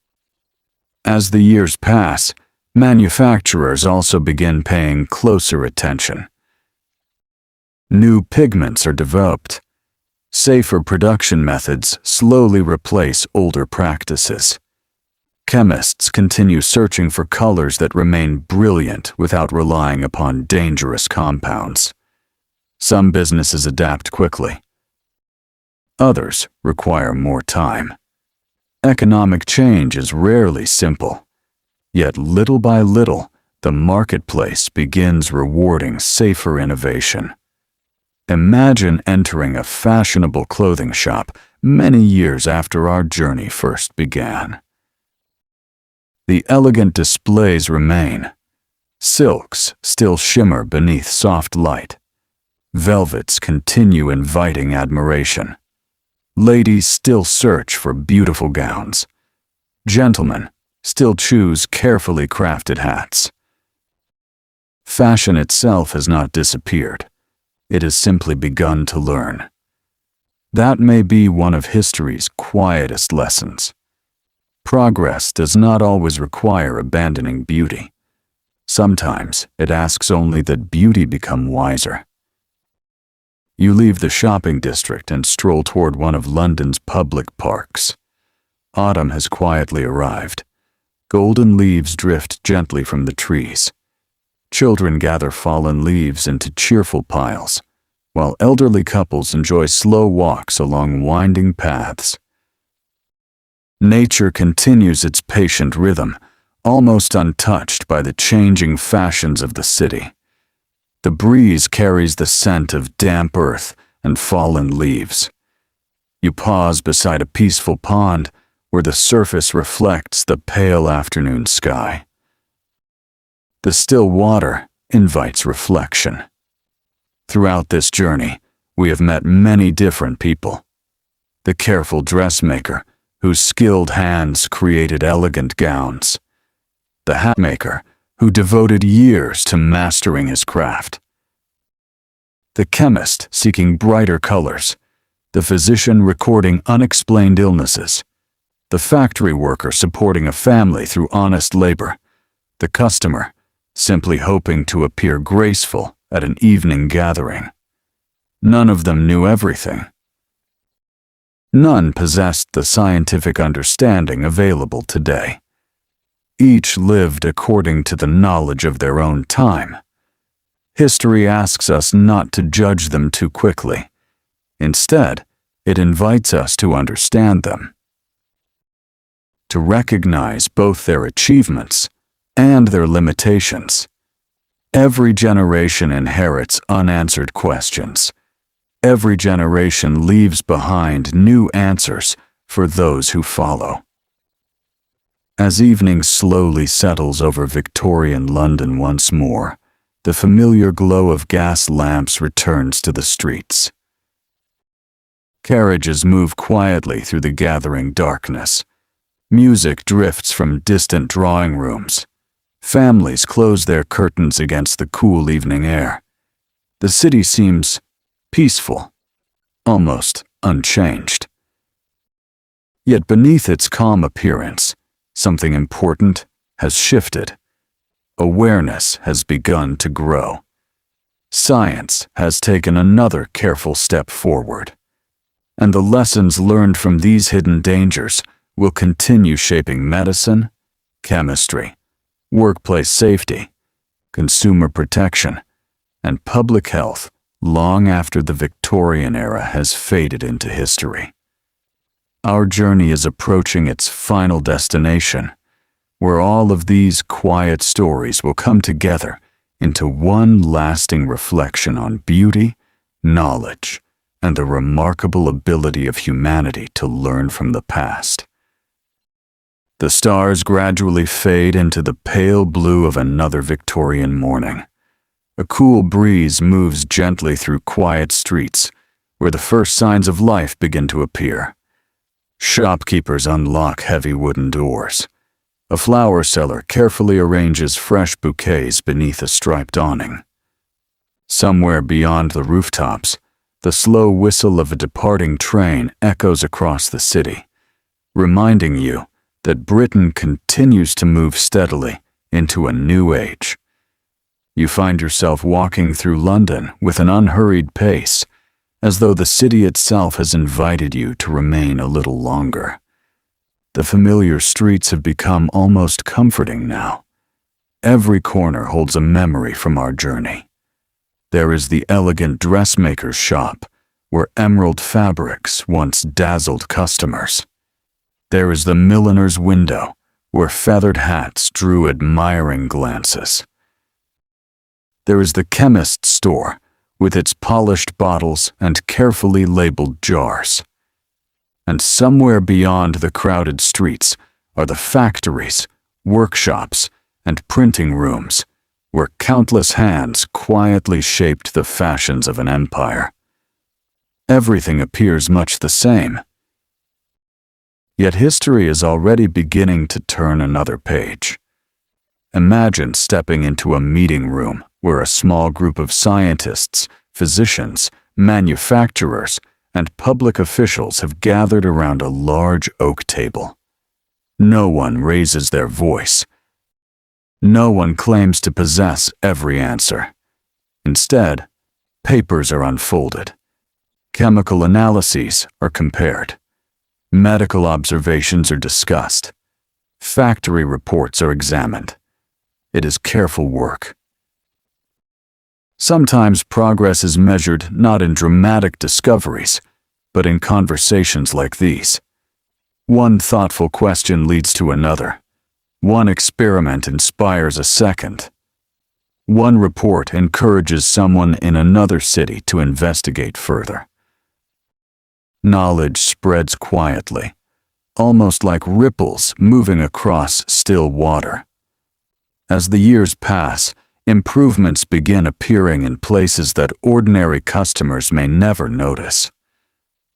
[SPEAKER 1] As the years pass, manufacturers also begin paying closer attention. New pigments are developed. Safer production methods slowly replace older practices. Chemists continue searching for colors that remain brilliant without relying upon dangerous compounds. Some businesses adapt quickly. Others require more time. Economic change is rarely simple, yet little by little, the marketplace begins rewarding safer innovation. Imagine entering a fashionable clothing shop many years after our journey first began. The elegant displays remain. Silks still shimmer beneath soft light. Velvets continue inviting admiration. Ladies still search for beautiful gowns. Gentlemen still choose carefully crafted hats. Fashion itself has not disappeared. It has simply begun to learn. That may be one of history's quietest lessons. Progress does not always require abandoning beauty. Sometimes it asks only that beauty become wiser. You leave the shopping district and stroll toward one of London's public parks. Autumn has quietly arrived. Golden leaves drift gently from the trees. Children gather fallen leaves into cheerful piles, while elderly couples enjoy slow walks along winding paths. Nature continues its patient rhythm, almost untouched by the changing fashions of the city. The breeze carries the scent of damp earth and fallen leaves. You pause beside a peaceful pond where the surface reflects the pale afternoon sky. The still water invites reflection. Throughout this journey, we have met many different people. The careful dressmaker, whose skilled hands created elegant gowns. The hatmaker, who devoted years to mastering his craft. The chemist seeking brighter colors. The physician recording unexplained illnesses. The factory worker supporting a family through honest labor. The customer simply hoping to appear graceful at an evening gathering. None of them knew everything. None possessed the scientific understanding available today. Each lived according to the knowledge of their own time. History asks us not to judge them too quickly. Instead, it invites us to understand them. To recognize both their achievements and their limitations. Every generation inherits unanswered questions. Every generation leaves behind new answers for those who follow. As evening slowly settles over Victorian London once more, the familiar glow of gas lamps returns to the streets. Carriages move quietly through the gathering darkness. Music drifts from distant drawing rooms. Families close their curtains against the cool evening air. The city seems peaceful, almost unchanged. Yet beneath its calm appearance, something important has shifted. Awareness has begun to grow. Science has taken another careful step forward. And the lessons learned from these hidden dangers will continue shaping medicine, chemistry, workplace safety, consumer protection, and public health long after the Victorian era has faded into history. Our journey is approaching its final destination, where all of these quiet stories will come together into one lasting reflection on beauty, knowledge, and the remarkable ability of humanity to learn from the past. The stars gradually fade into the pale blue of another Victorian morning. A cool breeze moves gently through quiet streets, where the first signs of life begin to appear. Shopkeepers unlock heavy wooden doors. A flower seller carefully arranges fresh bouquets beneath a striped awning. Somewhere beyond the rooftops, the slow whistle of a departing train echoes across the city, reminding you that Britain continues to move steadily into a new age. You find yourself walking through London with an unhurried pace, as though the city itself has invited you to remain a little longer. The familiar streets have become almost comforting now. Every corner holds a memory from our journey. There is the elegant dressmaker's shop, where emerald fabrics once dazzled customers. There is the milliner's window, where feathered hats drew admiring glances. There is the chemist's store, with its polished bottles and carefully labeled jars. And somewhere beyond the crowded streets are the factories, workshops, and printing rooms, where countless hands quietly shaped the fashions of an empire. Everything appears much the same. Yet history is already beginning to turn another page. Imagine stepping into a meeting room where a small group of scientists, physicians, manufacturers, and public officials have gathered around a large oak table. No one raises their voice. No one claims to possess every answer. Instead, papers are unfolded. Chemical analyses are compared. Medical observations are discussed. Factory reports are examined. It is careful work. Sometimes progress is measured not in dramatic discoveries, but in conversations like these. One thoughtful question leads to another. One experiment inspires a second. One report encourages someone in another city to investigate further. Knowledge spreads quietly, almost like ripples moving across still water. As the years pass, improvements begin appearing in places that ordinary customers may never notice.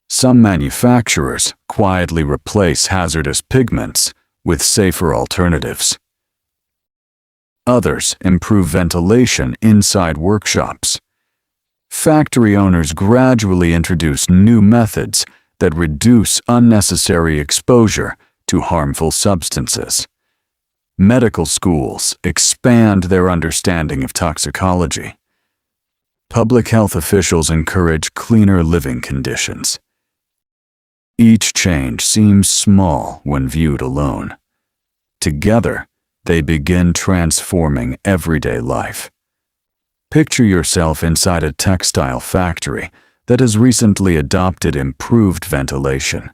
[SPEAKER 1] Some manufacturers quietly replace hazardous pigments with safer alternatives. Others improve ventilation inside workshops. Factory owners gradually introduce new methods that reduce unnecessary exposure to harmful substances. Medical schools expand their understanding of toxicology. Public health officials encourage cleaner living conditions. Each change seems small when viewed alone. Together, they begin transforming everyday life. Picture yourself inside a textile factory that has recently adopted improved ventilation.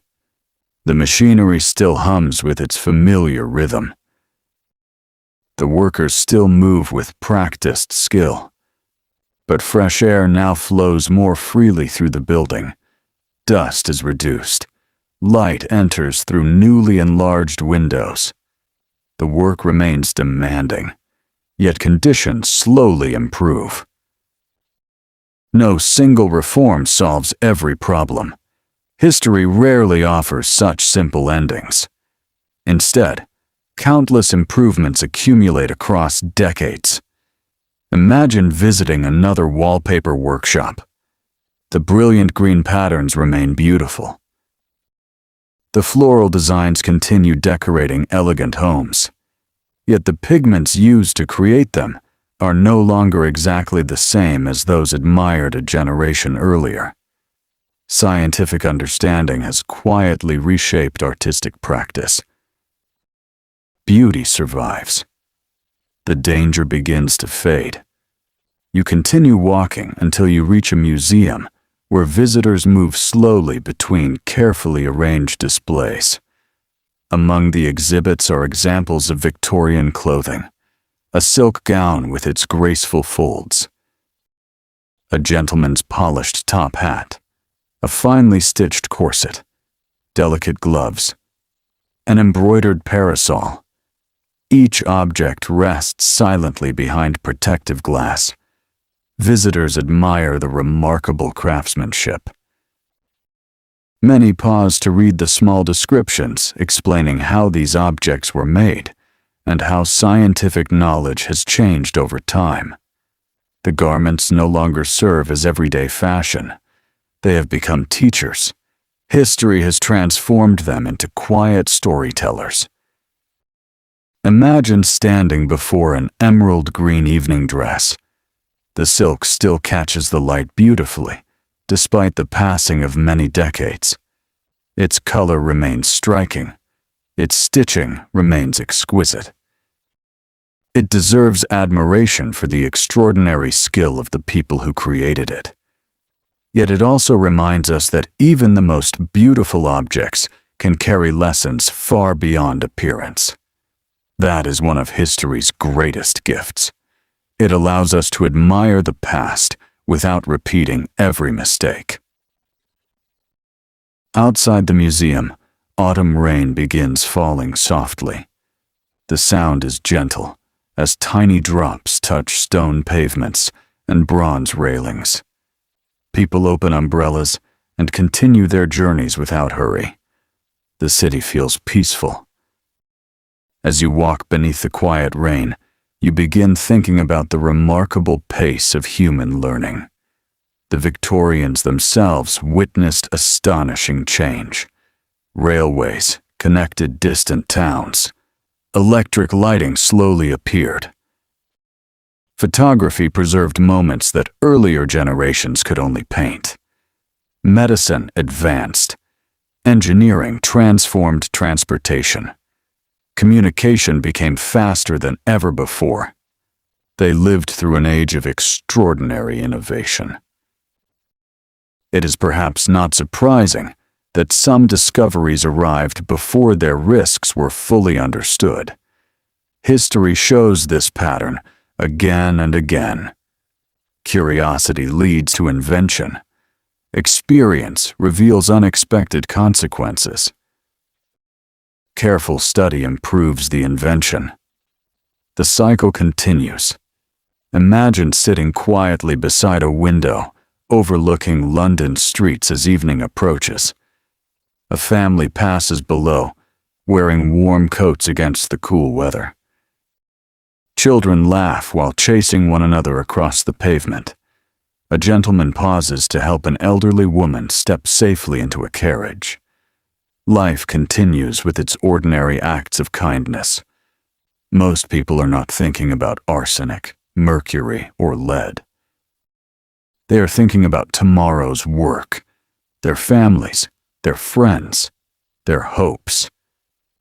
[SPEAKER 1] The machinery still hums with its familiar rhythm. The workers still move with practiced skill. But fresh air now flows more freely through the building. Dust is reduced. Light enters through newly enlarged windows. The work remains demanding, yet conditions slowly improve. No single reform solves every problem. History rarely offers such simple endings. Instead, countless improvements accumulate across decades. Imagine visiting another wallpaper workshop. The brilliant green patterns remain beautiful. The floral designs continue decorating elegant homes. Yet the pigments used to create them are no longer exactly the same as those admired a generation earlier. Scientific understanding has quietly reshaped artistic practice. Beauty survives. The danger begins to fade. You continue walking until you reach a museum where visitors move slowly between carefully arranged displays. Among the exhibits are examples of Victorian clothing, a silk gown with its graceful folds, a gentleman's polished top hat, a finely stitched corset, delicate gloves, an embroidered parasol. Each object rests silently behind protective glass. Visitors admire the remarkable craftsmanship. Many pause to read the small descriptions explaining how these objects were made and how scientific knowledge has changed over time. The garments no longer serve as everyday fashion. They have become teachers. History has transformed them into quiet storytellers. Imagine standing before an emerald green evening dress. The silk still catches the light beautifully, despite the passing of many decades. Its color remains striking. Its stitching remains exquisite. It deserves admiration for the extraordinary skill of the people who created it. Yet it also reminds us that even the most beautiful objects can carry lessons far beyond appearance. That is one of history's greatest gifts. It allows us to admire the past without repeating every mistake. Outside the museum, autumn rain begins falling softly. The sound is gentle as tiny drops touch stone pavements and bronze railings. People open umbrellas and continue their journeys without hurry. The city feels peaceful. As you walk beneath the quiet rain, you begin thinking about the remarkable pace of human learning. The Victorians themselves witnessed astonishing change. Railways connected distant towns. Electric lighting slowly appeared. Photography preserved moments that earlier generations could only paint. Medicine advanced. Engineering transformed transportation. Communication became faster than ever before. They lived through an age of extraordinary innovation. It is perhaps not surprising that some discoveries arrived before their risks were fully understood. History shows this pattern again and again. Curiosity leads to invention. Experience reveals unexpected consequences. Careful study improves the invention. The cycle continues. Imagine sitting quietly beside a window, overlooking London streets as evening approaches. A family passes below, wearing warm coats against the cool weather. Children laugh while chasing one another across the pavement. A gentleman pauses to help an elderly woman step safely into a carriage. Life continues with its ordinary acts of kindness. Most people are not thinking about arsenic, mercury, or lead. They are thinking about tomorrow's work, their families, their friends, their hopes.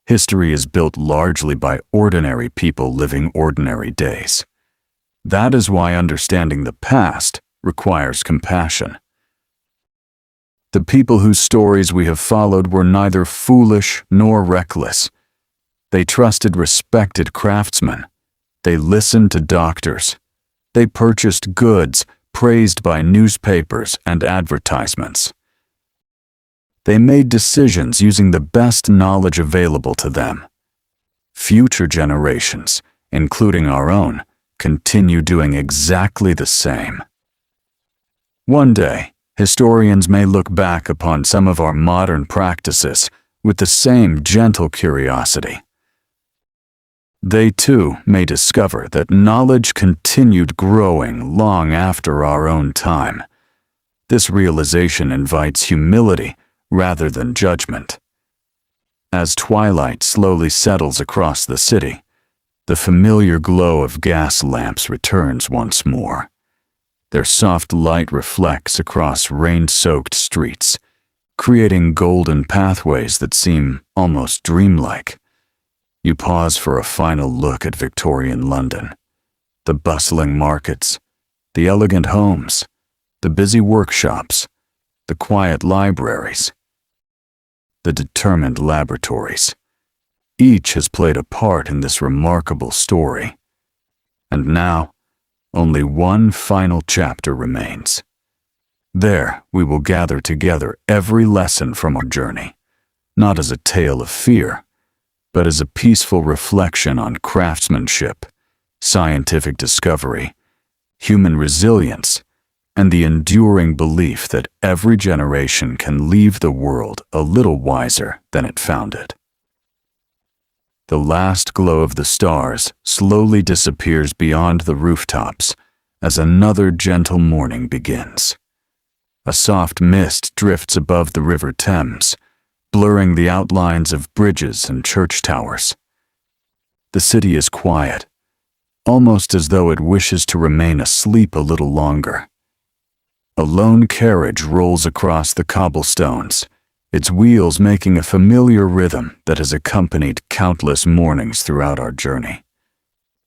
[SPEAKER 1] History is built largely by ordinary people living ordinary days. That is why understanding the past requires compassion. The people whose stories we have followed were neither foolish nor reckless. They trusted respected craftsmen. They listened to doctors. They purchased goods praised by newspapers and advertisements. They made decisions using the best knowledge available to them. Future generations, including our own, continue doing exactly the same. One day, historians may look back upon some of our modern practices with the same gentle curiosity. They too may discover that knowledge continued growing long after our own time. This realization invites humility rather than judgment. As twilight slowly settles across the city, the familiar glow of gas lamps returns once more. Their soft light reflects across rain-soaked streets, creating golden pathways that seem almost dreamlike. You pause for a final look at Victorian London. The bustling markets, the elegant homes, the busy workshops, the quiet libraries, the determined laboratories. Each has played a part in this remarkable story. And now, only one final chapter remains. There, we will gather together every lesson from our journey, not as a tale of fear, but as a peaceful reflection on craftsmanship, scientific discovery, human resilience, and the enduring belief that every generation can leave the world a little wiser than it found it. The last glow of the stars slowly disappears beyond the rooftops as another gentle morning begins. A soft mist drifts above the River Thames, blurring the outlines of bridges and church towers. The city is quiet, almost as though it wishes to remain asleep a little longer. A lone carriage rolls across the cobblestones, its wheels making a familiar rhythm that has accompanied countless mornings throughout our journey.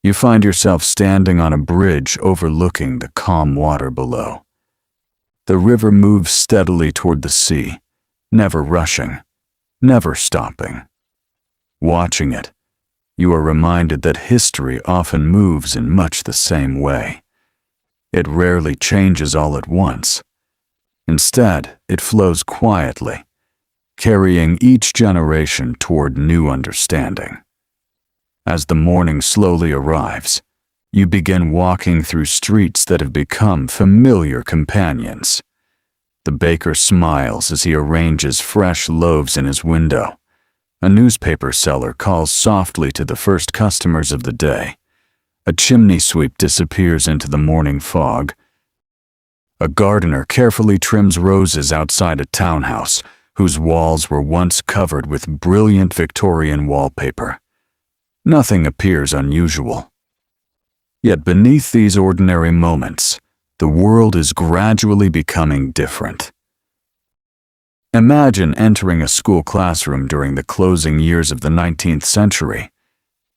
[SPEAKER 1] You find yourself standing on a bridge overlooking the calm water below. The river moves steadily toward the sea, never rushing, never stopping. Watching it, you are reminded that history often moves in much the same way. It rarely changes all at once. Instead, it flows quietly, carrying each generation toward new understanding. As the morning slowly arrives, you begin walking through streets that have become familiar companions. The baker smiles as he arranges fresh loaves in his window. A newspaper seller calls softly to the first customers of the day. A chimney sweep disappears into the morning fog. A gardener carefully trims roses outside a townhouse whose walls were once covered with brilliant Victorian wallpaper. Nothing appears unusual. Yet beneath these ordinary moments, the world is gradually becoming different. Imagine entering a school classroom during the closing years of the 19th century.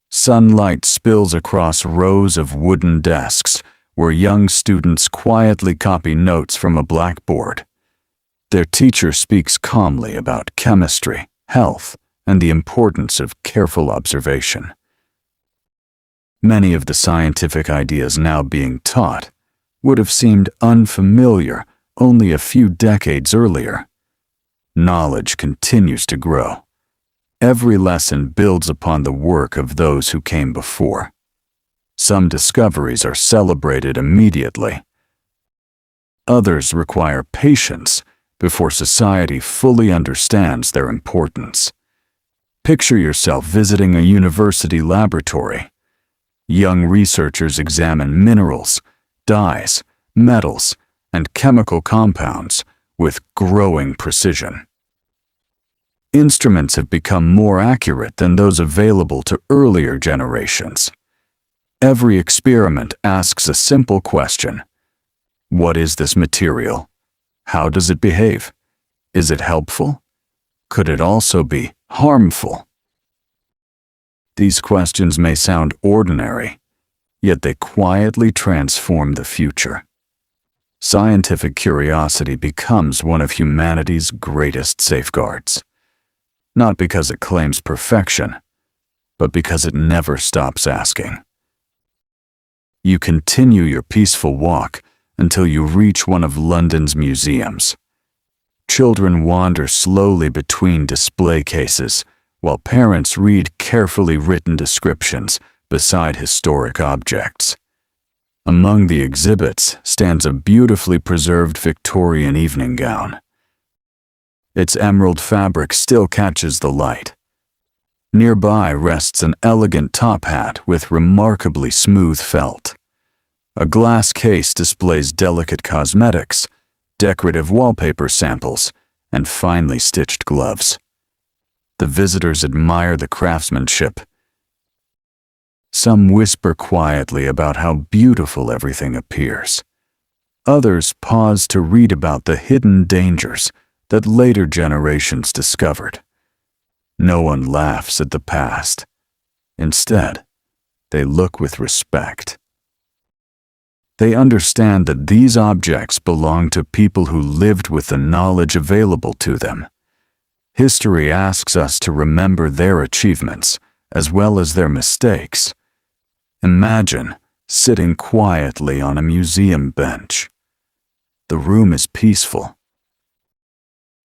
[SPEAKER 1] Sunlight spills across rows of wooden desks where young students quietly copy notes from a blackboard. Their teacher speaks calmly about chemistry, health, and the importance of careful observation. Many of the scientific ideas now being taught would have seemed unfamiliar only a few decades earlier. Knowledge continues to grow. Every lesson builds upon the work of those who came before. Some discoveries are celebrated immediately. Others require patience before society fully understands their importance. Picture yourself visiting a university laboratory. Young researchers examine minerals, dyes, metals, and chemical compounds with growing precision. Instruments have become more accurate than those available to earlier generations. Every experiment asks a simple question. What is this material? How does it behave? Is it helpful? Could it also be harmful? These questions may sound ordinary, yet they quietly transform the future. Scientific curiosity becomes one of humanity's greatest safeguards, not because it claims perfection, but because it never stops asking. You continue your peaceful walk until you reach one of London's museums. Children wander slowly between display cases, while parents read carefully written descriptions beside historic objects. Among the exhibits stands a beautifully preserved Victorian evening gown. Its emerald fabric still catches the light. Nearby rests an elegant top hat with remarkably smooth felt. A glass case displays delicate cosmetics, decorative wallpaper samples, and finely stitched gloves. The visitors admire the craftsmanship. Some whisper quietly about how beautiful everything appears. Others pause to read about the hidden dangers that later generations discovered. No one laughs at the past. Instead, they look with respect. They understand that these objects belong to people who lived with the knowledge available to them. History asks us to remember their achievements as well as their mistakes. Imagine sitting quietly on a museum bench. The room is peaceful.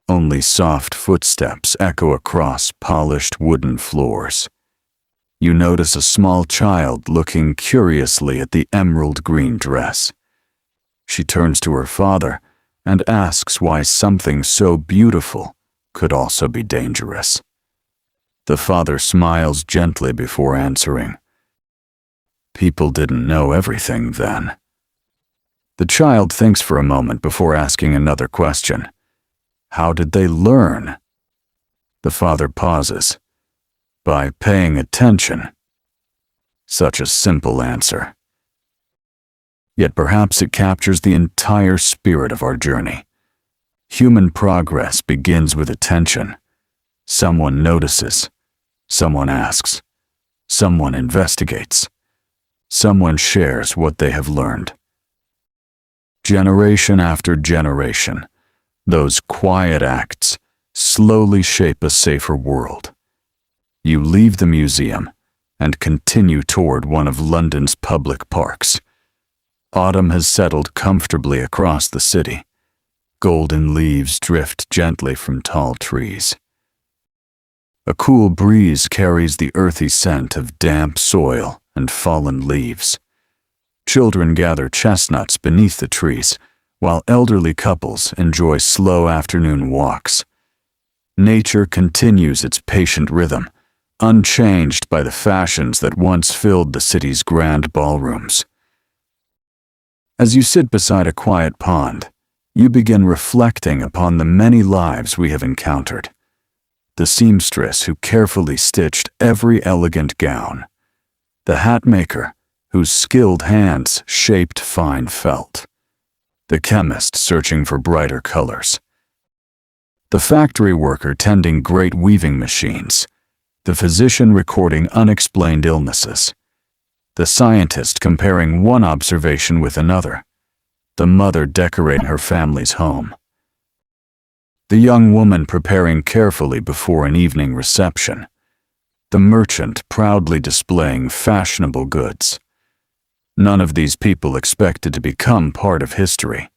[SPEAKER 1] Only soft footsteps echo across polished wooden floors. You notice a small child looking curiously at the emerald green dress. She turns to her father and asks why something so beautiful could also be dangerous. The father smiles gently before answering. People didn't know everything then. The child thinks for a moment before asking another question. How did they learn? The father pauses. By paying attention. Such a simple answer. Yet perhaps it captures the entire spirit of our journey. Human progress begins with attention. Someone notices. Someone asks. Someone investigates. Someone shares what they have learned. Generation after generation, those quiet acts slowly shape a safer world. You leave the museum and continue toward one of London's public parks. Autumn has settled comfortably across the city. Golden leaves drift gently from tall trees. A cool breeze carries the earthy scent of damp soil and fallen leaves. Children gather chestnuts beneath the trees, while elderly couples enjoy slow afternoon walks. Nature continues its patient rhythm, unchanged by the fashions that once filled the city's grand ballrooms. As you sit beside a quiet pond, you begin reflecting upon the many lives we have encountered. The seamstress who carefully stitched every elegant gown, the hatmaker whose skilled hands shaped fine felt, the chemist searching for brighter colors, the factory worker tending great weaving machines, the physician recording unexplained illnesses, the scientist comparing one observation with another, the mother decorating her family's home, the young woman preparing carefully before an evening reception, the merchant proudly displaying fashionable goods. None of these people expected to become part of history,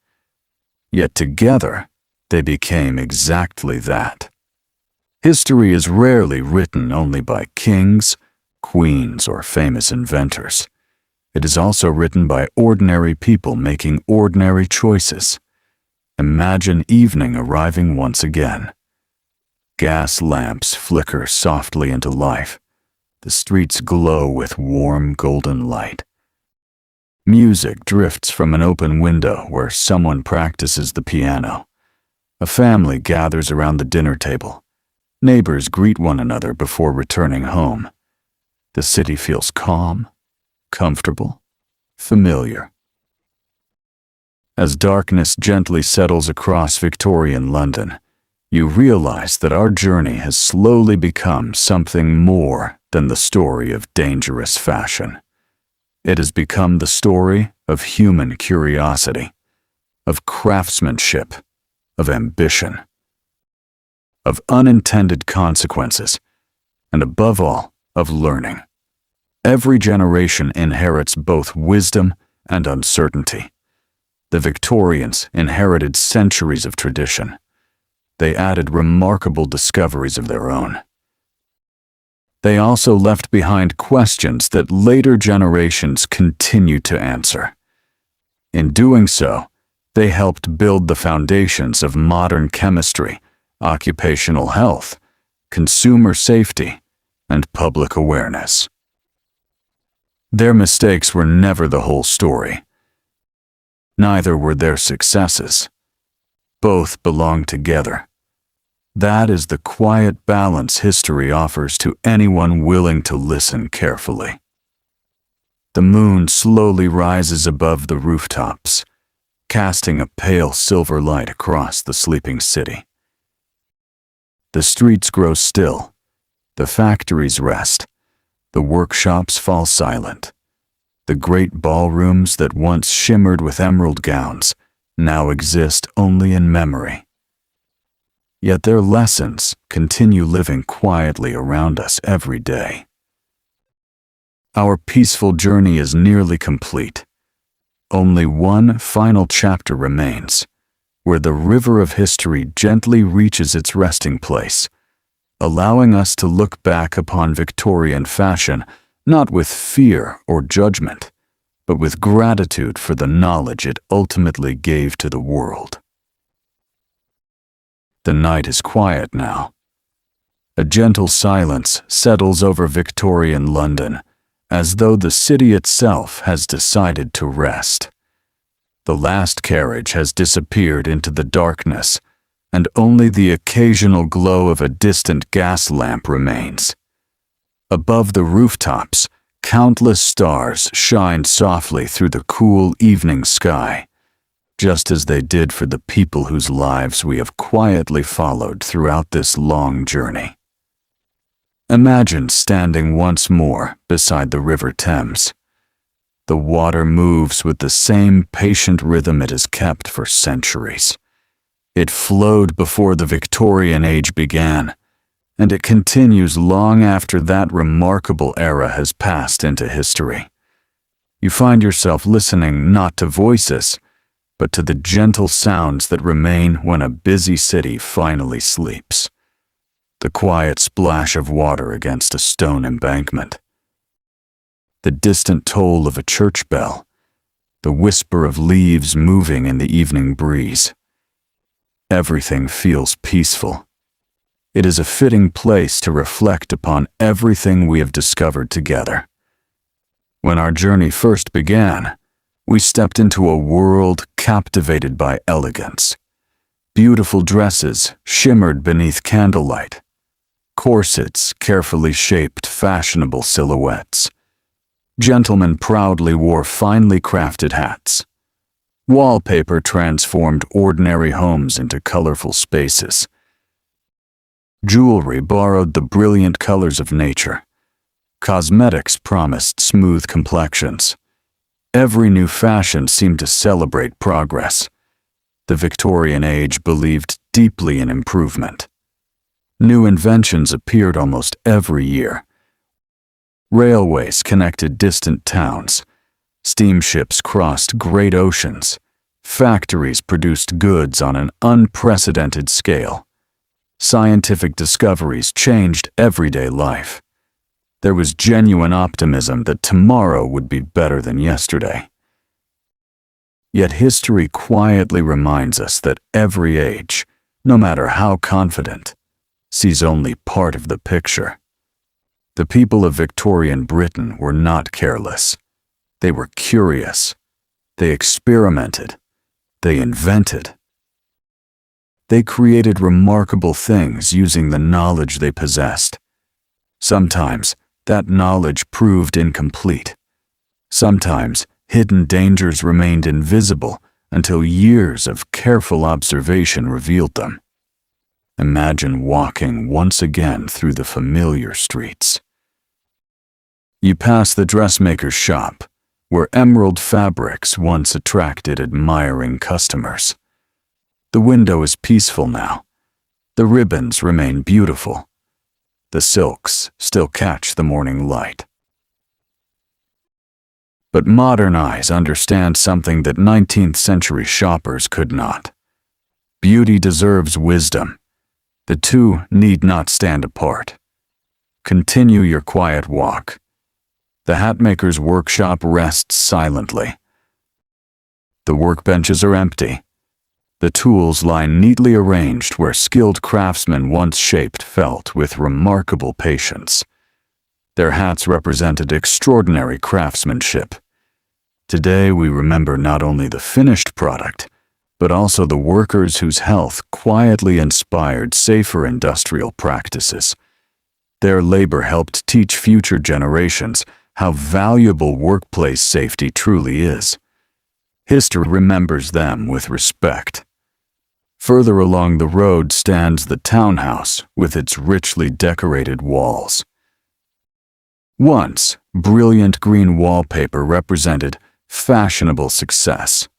[SPEAKER 1] yet together they became exactly that. History is rarely written only by kings, queens, or famous inventors. It is also written by ordinary people making ordinary choices. Imagine evening arriving once again. Gas lamps flicker softly into life. The streets glow with warm golden light. Music drifts from an open window where someone practices the piano. A family gathers around the dinner table. Neighbors greet one another before returning home. The city feels calm, comfortable, familiar. As darkness gently settles across Victorian London, you realize that our journey has slowly become something more than the story of dangerous fashion. It has become the story of human curiosity, of craftsmanship, of ambition, of unintended consequences, and above all, of learning. Every generation inherits both wisdom and uncertainty. The Victorians inherited centuries of tradition. They added remarkable discoveries of their own. They also left behind questions that later generations continue to answer. In doing so, they helped build the foundations of modern chemistry, occupational health, consumer safety, and public awareness. Their mistakes were never the whole story. Neither were their successes. Both belong together. That is the quiet balance history offers to anyone willing to listen carefully. The moon slowly rises above the rooftops, casting a pale silver light across the sleeping city. The streets grow still, the factories rest, the workshops fall silent. The great ballrooms that once shimmered with emerald gowns now exist only in memory. Yet their lessons continue living quietly around us every day. Our peaceful journey is nearly complete. Only one final chapter remains, where the river of history gently reaches its resting place, allowing us to look back upon Victorian fashion not with fear or judgment, but with gratitude for the knowledge it ultimately gave to the world. The night is quiet now. A gentle silence settles over Victorian London, as though the city itself has decided to rest. The last carriage has disappeared into the darkness, and only the occasional glow of a distant gas lamp remains. Above the rooftops, countless stars shine softly through the cool evening sky, just as they did for the people whose lives we have quietly followed throughout this long journey. Imagine standing once more beside the River Thames. The water moves with the same patient rhythm it has kept for centuries. It flowed before the Victorian age began, and it continues long after that remarkable era has passed into history. You find yourself listening not to voices, but to the gentle sounds that remain when a busy city finally sleeps. The quiet splash of water against a stone embankment, the distant toll of a church bell, the whisper of leaves moving in the evening breeze. Everything feels peaceful. It is a fitting place to reflect upon everything we have discovered together. When our journey first began, we stepped into a world captivated by elegance. Beautiful dresses shimmered beneath candlelight. Corsets carefully shaped fashionable silhouettes. Gentlemen proudly wore finely crafted hats. Wallpaper transformed ordinary homes into colorful spaces. Jewelry borrowed the brilliant colors of nature. Cosmetics promised smooth complexions. Every new fashion seemed to celebrate progress. The Victorian age believed deeply in improvement. New inventions appeared almost every year. Railways connected distant towns. Steamships crossed great oceans. Factories produced goods on an unprecedented scale. Scientific discoveries changed everyday life. There was genuine optimism that tomorrow would be better than yesterday. Yet history quietly reminds us that every age, no matter how confident, sees only part of the picture. The people of Victorian Britain were not careless. They were curious. They experimented. They invented. They created remarkable things using the knowledge they possessed. Sometimes, that knowledge proved incomplete. Sometimes, hidden dangers remained invisible until years of careful observation revealed them. Imagine walking once again through the familiar streets. You pass the dressmaker's shop, where emerald fabrics once attracted admiring customers. The window is peaceful now. The ribbons remain beautiful. The silks still catch the morning light. But modern eyes understand something that 19th century shoppers could not. Beauty deserves wisdom. The two need not stand apart. Continue your quiet walk. The hatmaker's workshop rests silently. The workbenches are empty. The tools lie neatly arranged where skilled craftsmen once shaped felt with remarkable patience. Their hats represented extraordinary craftsmanship. Today we remember not only the finished product, but also the workers whose health quietly inspired safer industrial practices. Their labor helped teach future generations how valuable workplace safety truly is. History remembers them with respect. Further along the road stands the townhouse with its richly decorated walls. Once, brilliant green wallpaper represented fashionable success.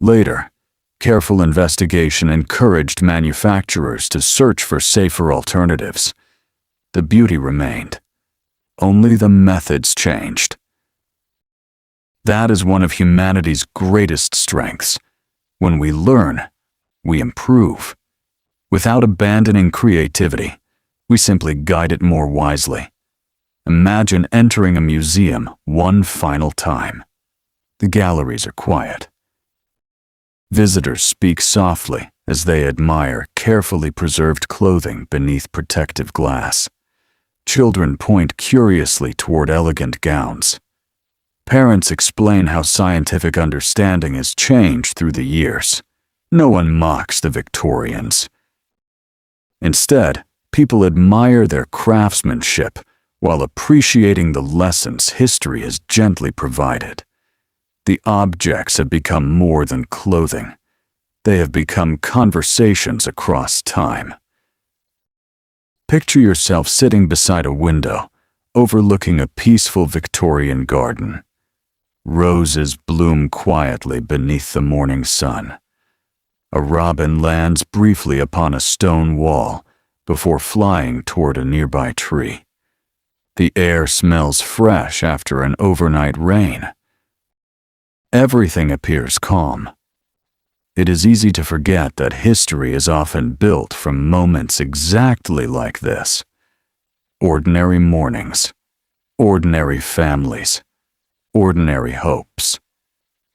[SPEAKER 1] Later, careful investigation encouraged manufacturers to search for safer alternatives. The beauty remained. Only the methods changed. That is one of humanity's greatest strengths. When we learn, we improve. Without abandoning creativity, we simply guide it more wisely. Imagine entering a museum one final time. The galleries are quiet. Visitors speak softly as they admire carefully preserved clothing beneath protective glass. Children point curiously toward elegant gowns. Parents explain how scientific understanding has changed through the years. No one mocks the Victorians. Instead, people admire their craftsmanship while appreciating the lessons history has gently provided. The objects have become more than clothing. They have become conversations across time. Picture yourself sitting beside a window, overlooking a peaceful Victorian garden. Roses bloom quietly beneath the morning sun. A robin lands briefly upon a stone wall before flying toward a nearby tree. The air smells fresh after an overnight rain. Everything appears calm. It is easy to forget that history is often built from moments exactly like this. Ordinary mornings, ordinary families, ordinary hopes.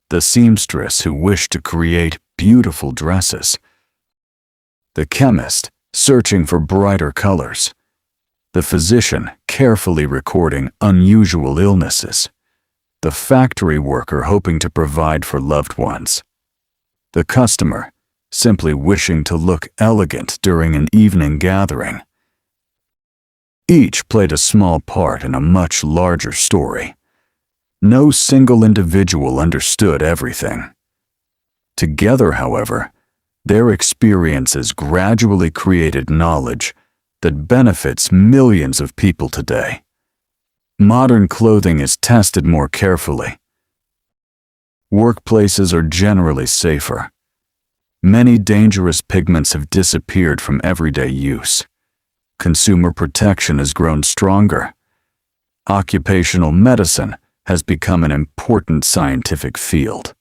[SPEAKER 1] The seamstress who wished to create beautiful dresses. The chemist searching for brighter colors. The physician carefully recording unusual illnesses. The factory worker hoping to provide for loved ones. The customer simply wishing to look elegant during an evening gathering. Each played a small part in a much larger story. No single individual understood everything. Together, however, their experiences gradually created knowledge that benefits millions of people today. Modern clothing is tested more carefully. Workplaces are generally safer. Many dangerous pigments have disappeared from everyday use. Consumer protection has grown stronger. Occupational medicine has become an important scientific field.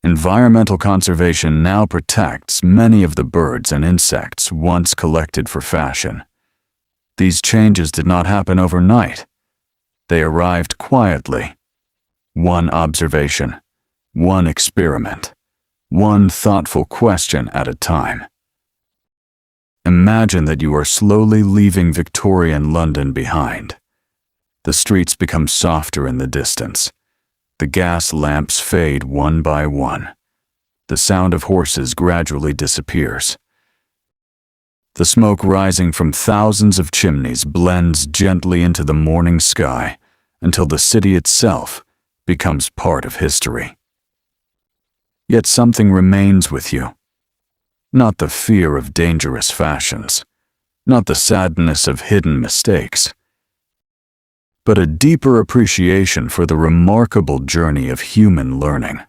[SPEAKER 1] Environmental conservation now protects many of the birds and insects once collected for fashion. These changes did not happen overnight. They arrived quietly. One observation, one experiment, one thoughtful question at a time. Imagine that you are slowly leaving Victorian London behind. The streets become softer in the distance. The gas lamps fade one by one. The sound of horses gradually disappears. The smoke rising from thousands of chimneys blends gently into the morning sky until the city itself becomes part of history. Yet something remains with you. Not the fear of dangerous fashions, not the sadness of hidden mistakes, but a deeper appreciation for the remarkable journey of human learning.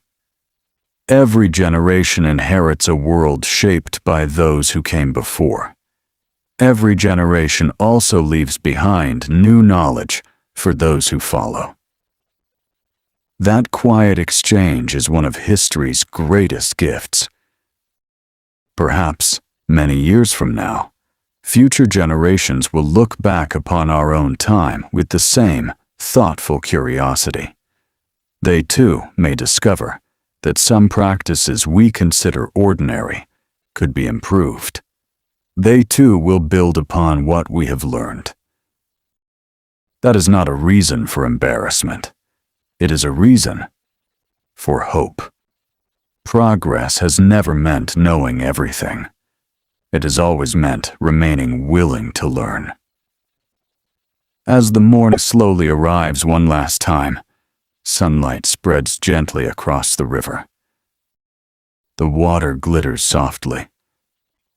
[SPEAKER 1] Every generation inherits a world shaped by those who came before. Every generation also leaves behind new knowledge for those who follow. That quiet exchange is one of history's greatest gifts. Perhaps, many years from now, future generations will look back upon our own time with the same thoughtful curiosity. They too may discover that some practices we consider ordinary could be improved. They too will build upon what we have learned. That is not a reason for embarrassment. It is a reason for hope. Progress has never meant knowing everything. It has always meant remaining willing to learn. As the morning slowly arrives one last time, sunlight spreads gently across the river. The water glitters softly.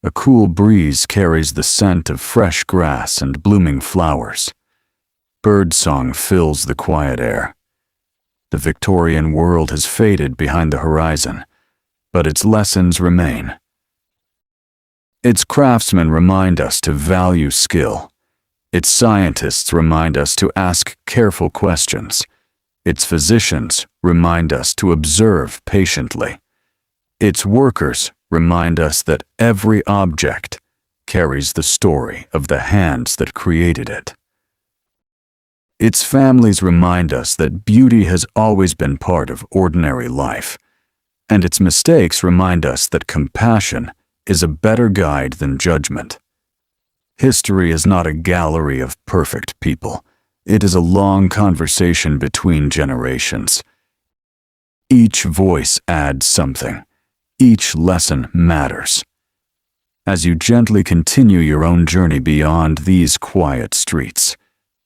[SPEAKER 1] A cool breeze carries the scent of fresh grass and blooming flowers. Birdsong fills the quiet air. The Victorian world has faded behind the horizon, but its lessons remain. Its craftsmen remind us to value skill. Its scientists remind us to ask careful questions. Its physicians remind us to observe patiently. Its workers remind us that every object carries the story of the hands that created it. Its families remind us that beauty has always been part of ordinary life, and its mistakes remind us that compassion is a better guide than judgment. History is not a gallery of perfect people. It is a long conversation between generations. Each voice adds something. Each lesson matters. As you gently continue your own journey beyond these quiet streets,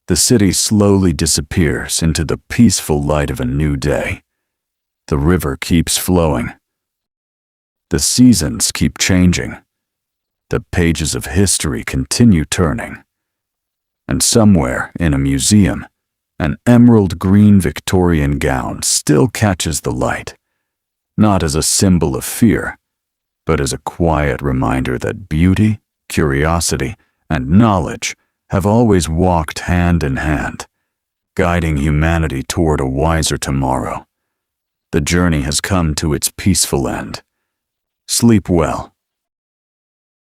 [SPEAKER 1] the city slowly disappears into the peaceful light of a new day. The river keeps flowing. The seasons keep changing. The pages of history continue turning. And somewhere in a museum, an emerald green Victorian gown still catches the light, not as a symbol of fear, but as a quiet reminder that beauty, curiosity, and knowledge have always walked hand in hand, guiding humanity toward a wiser tomorrow. The journey has come to its peaceful end. Sleep well,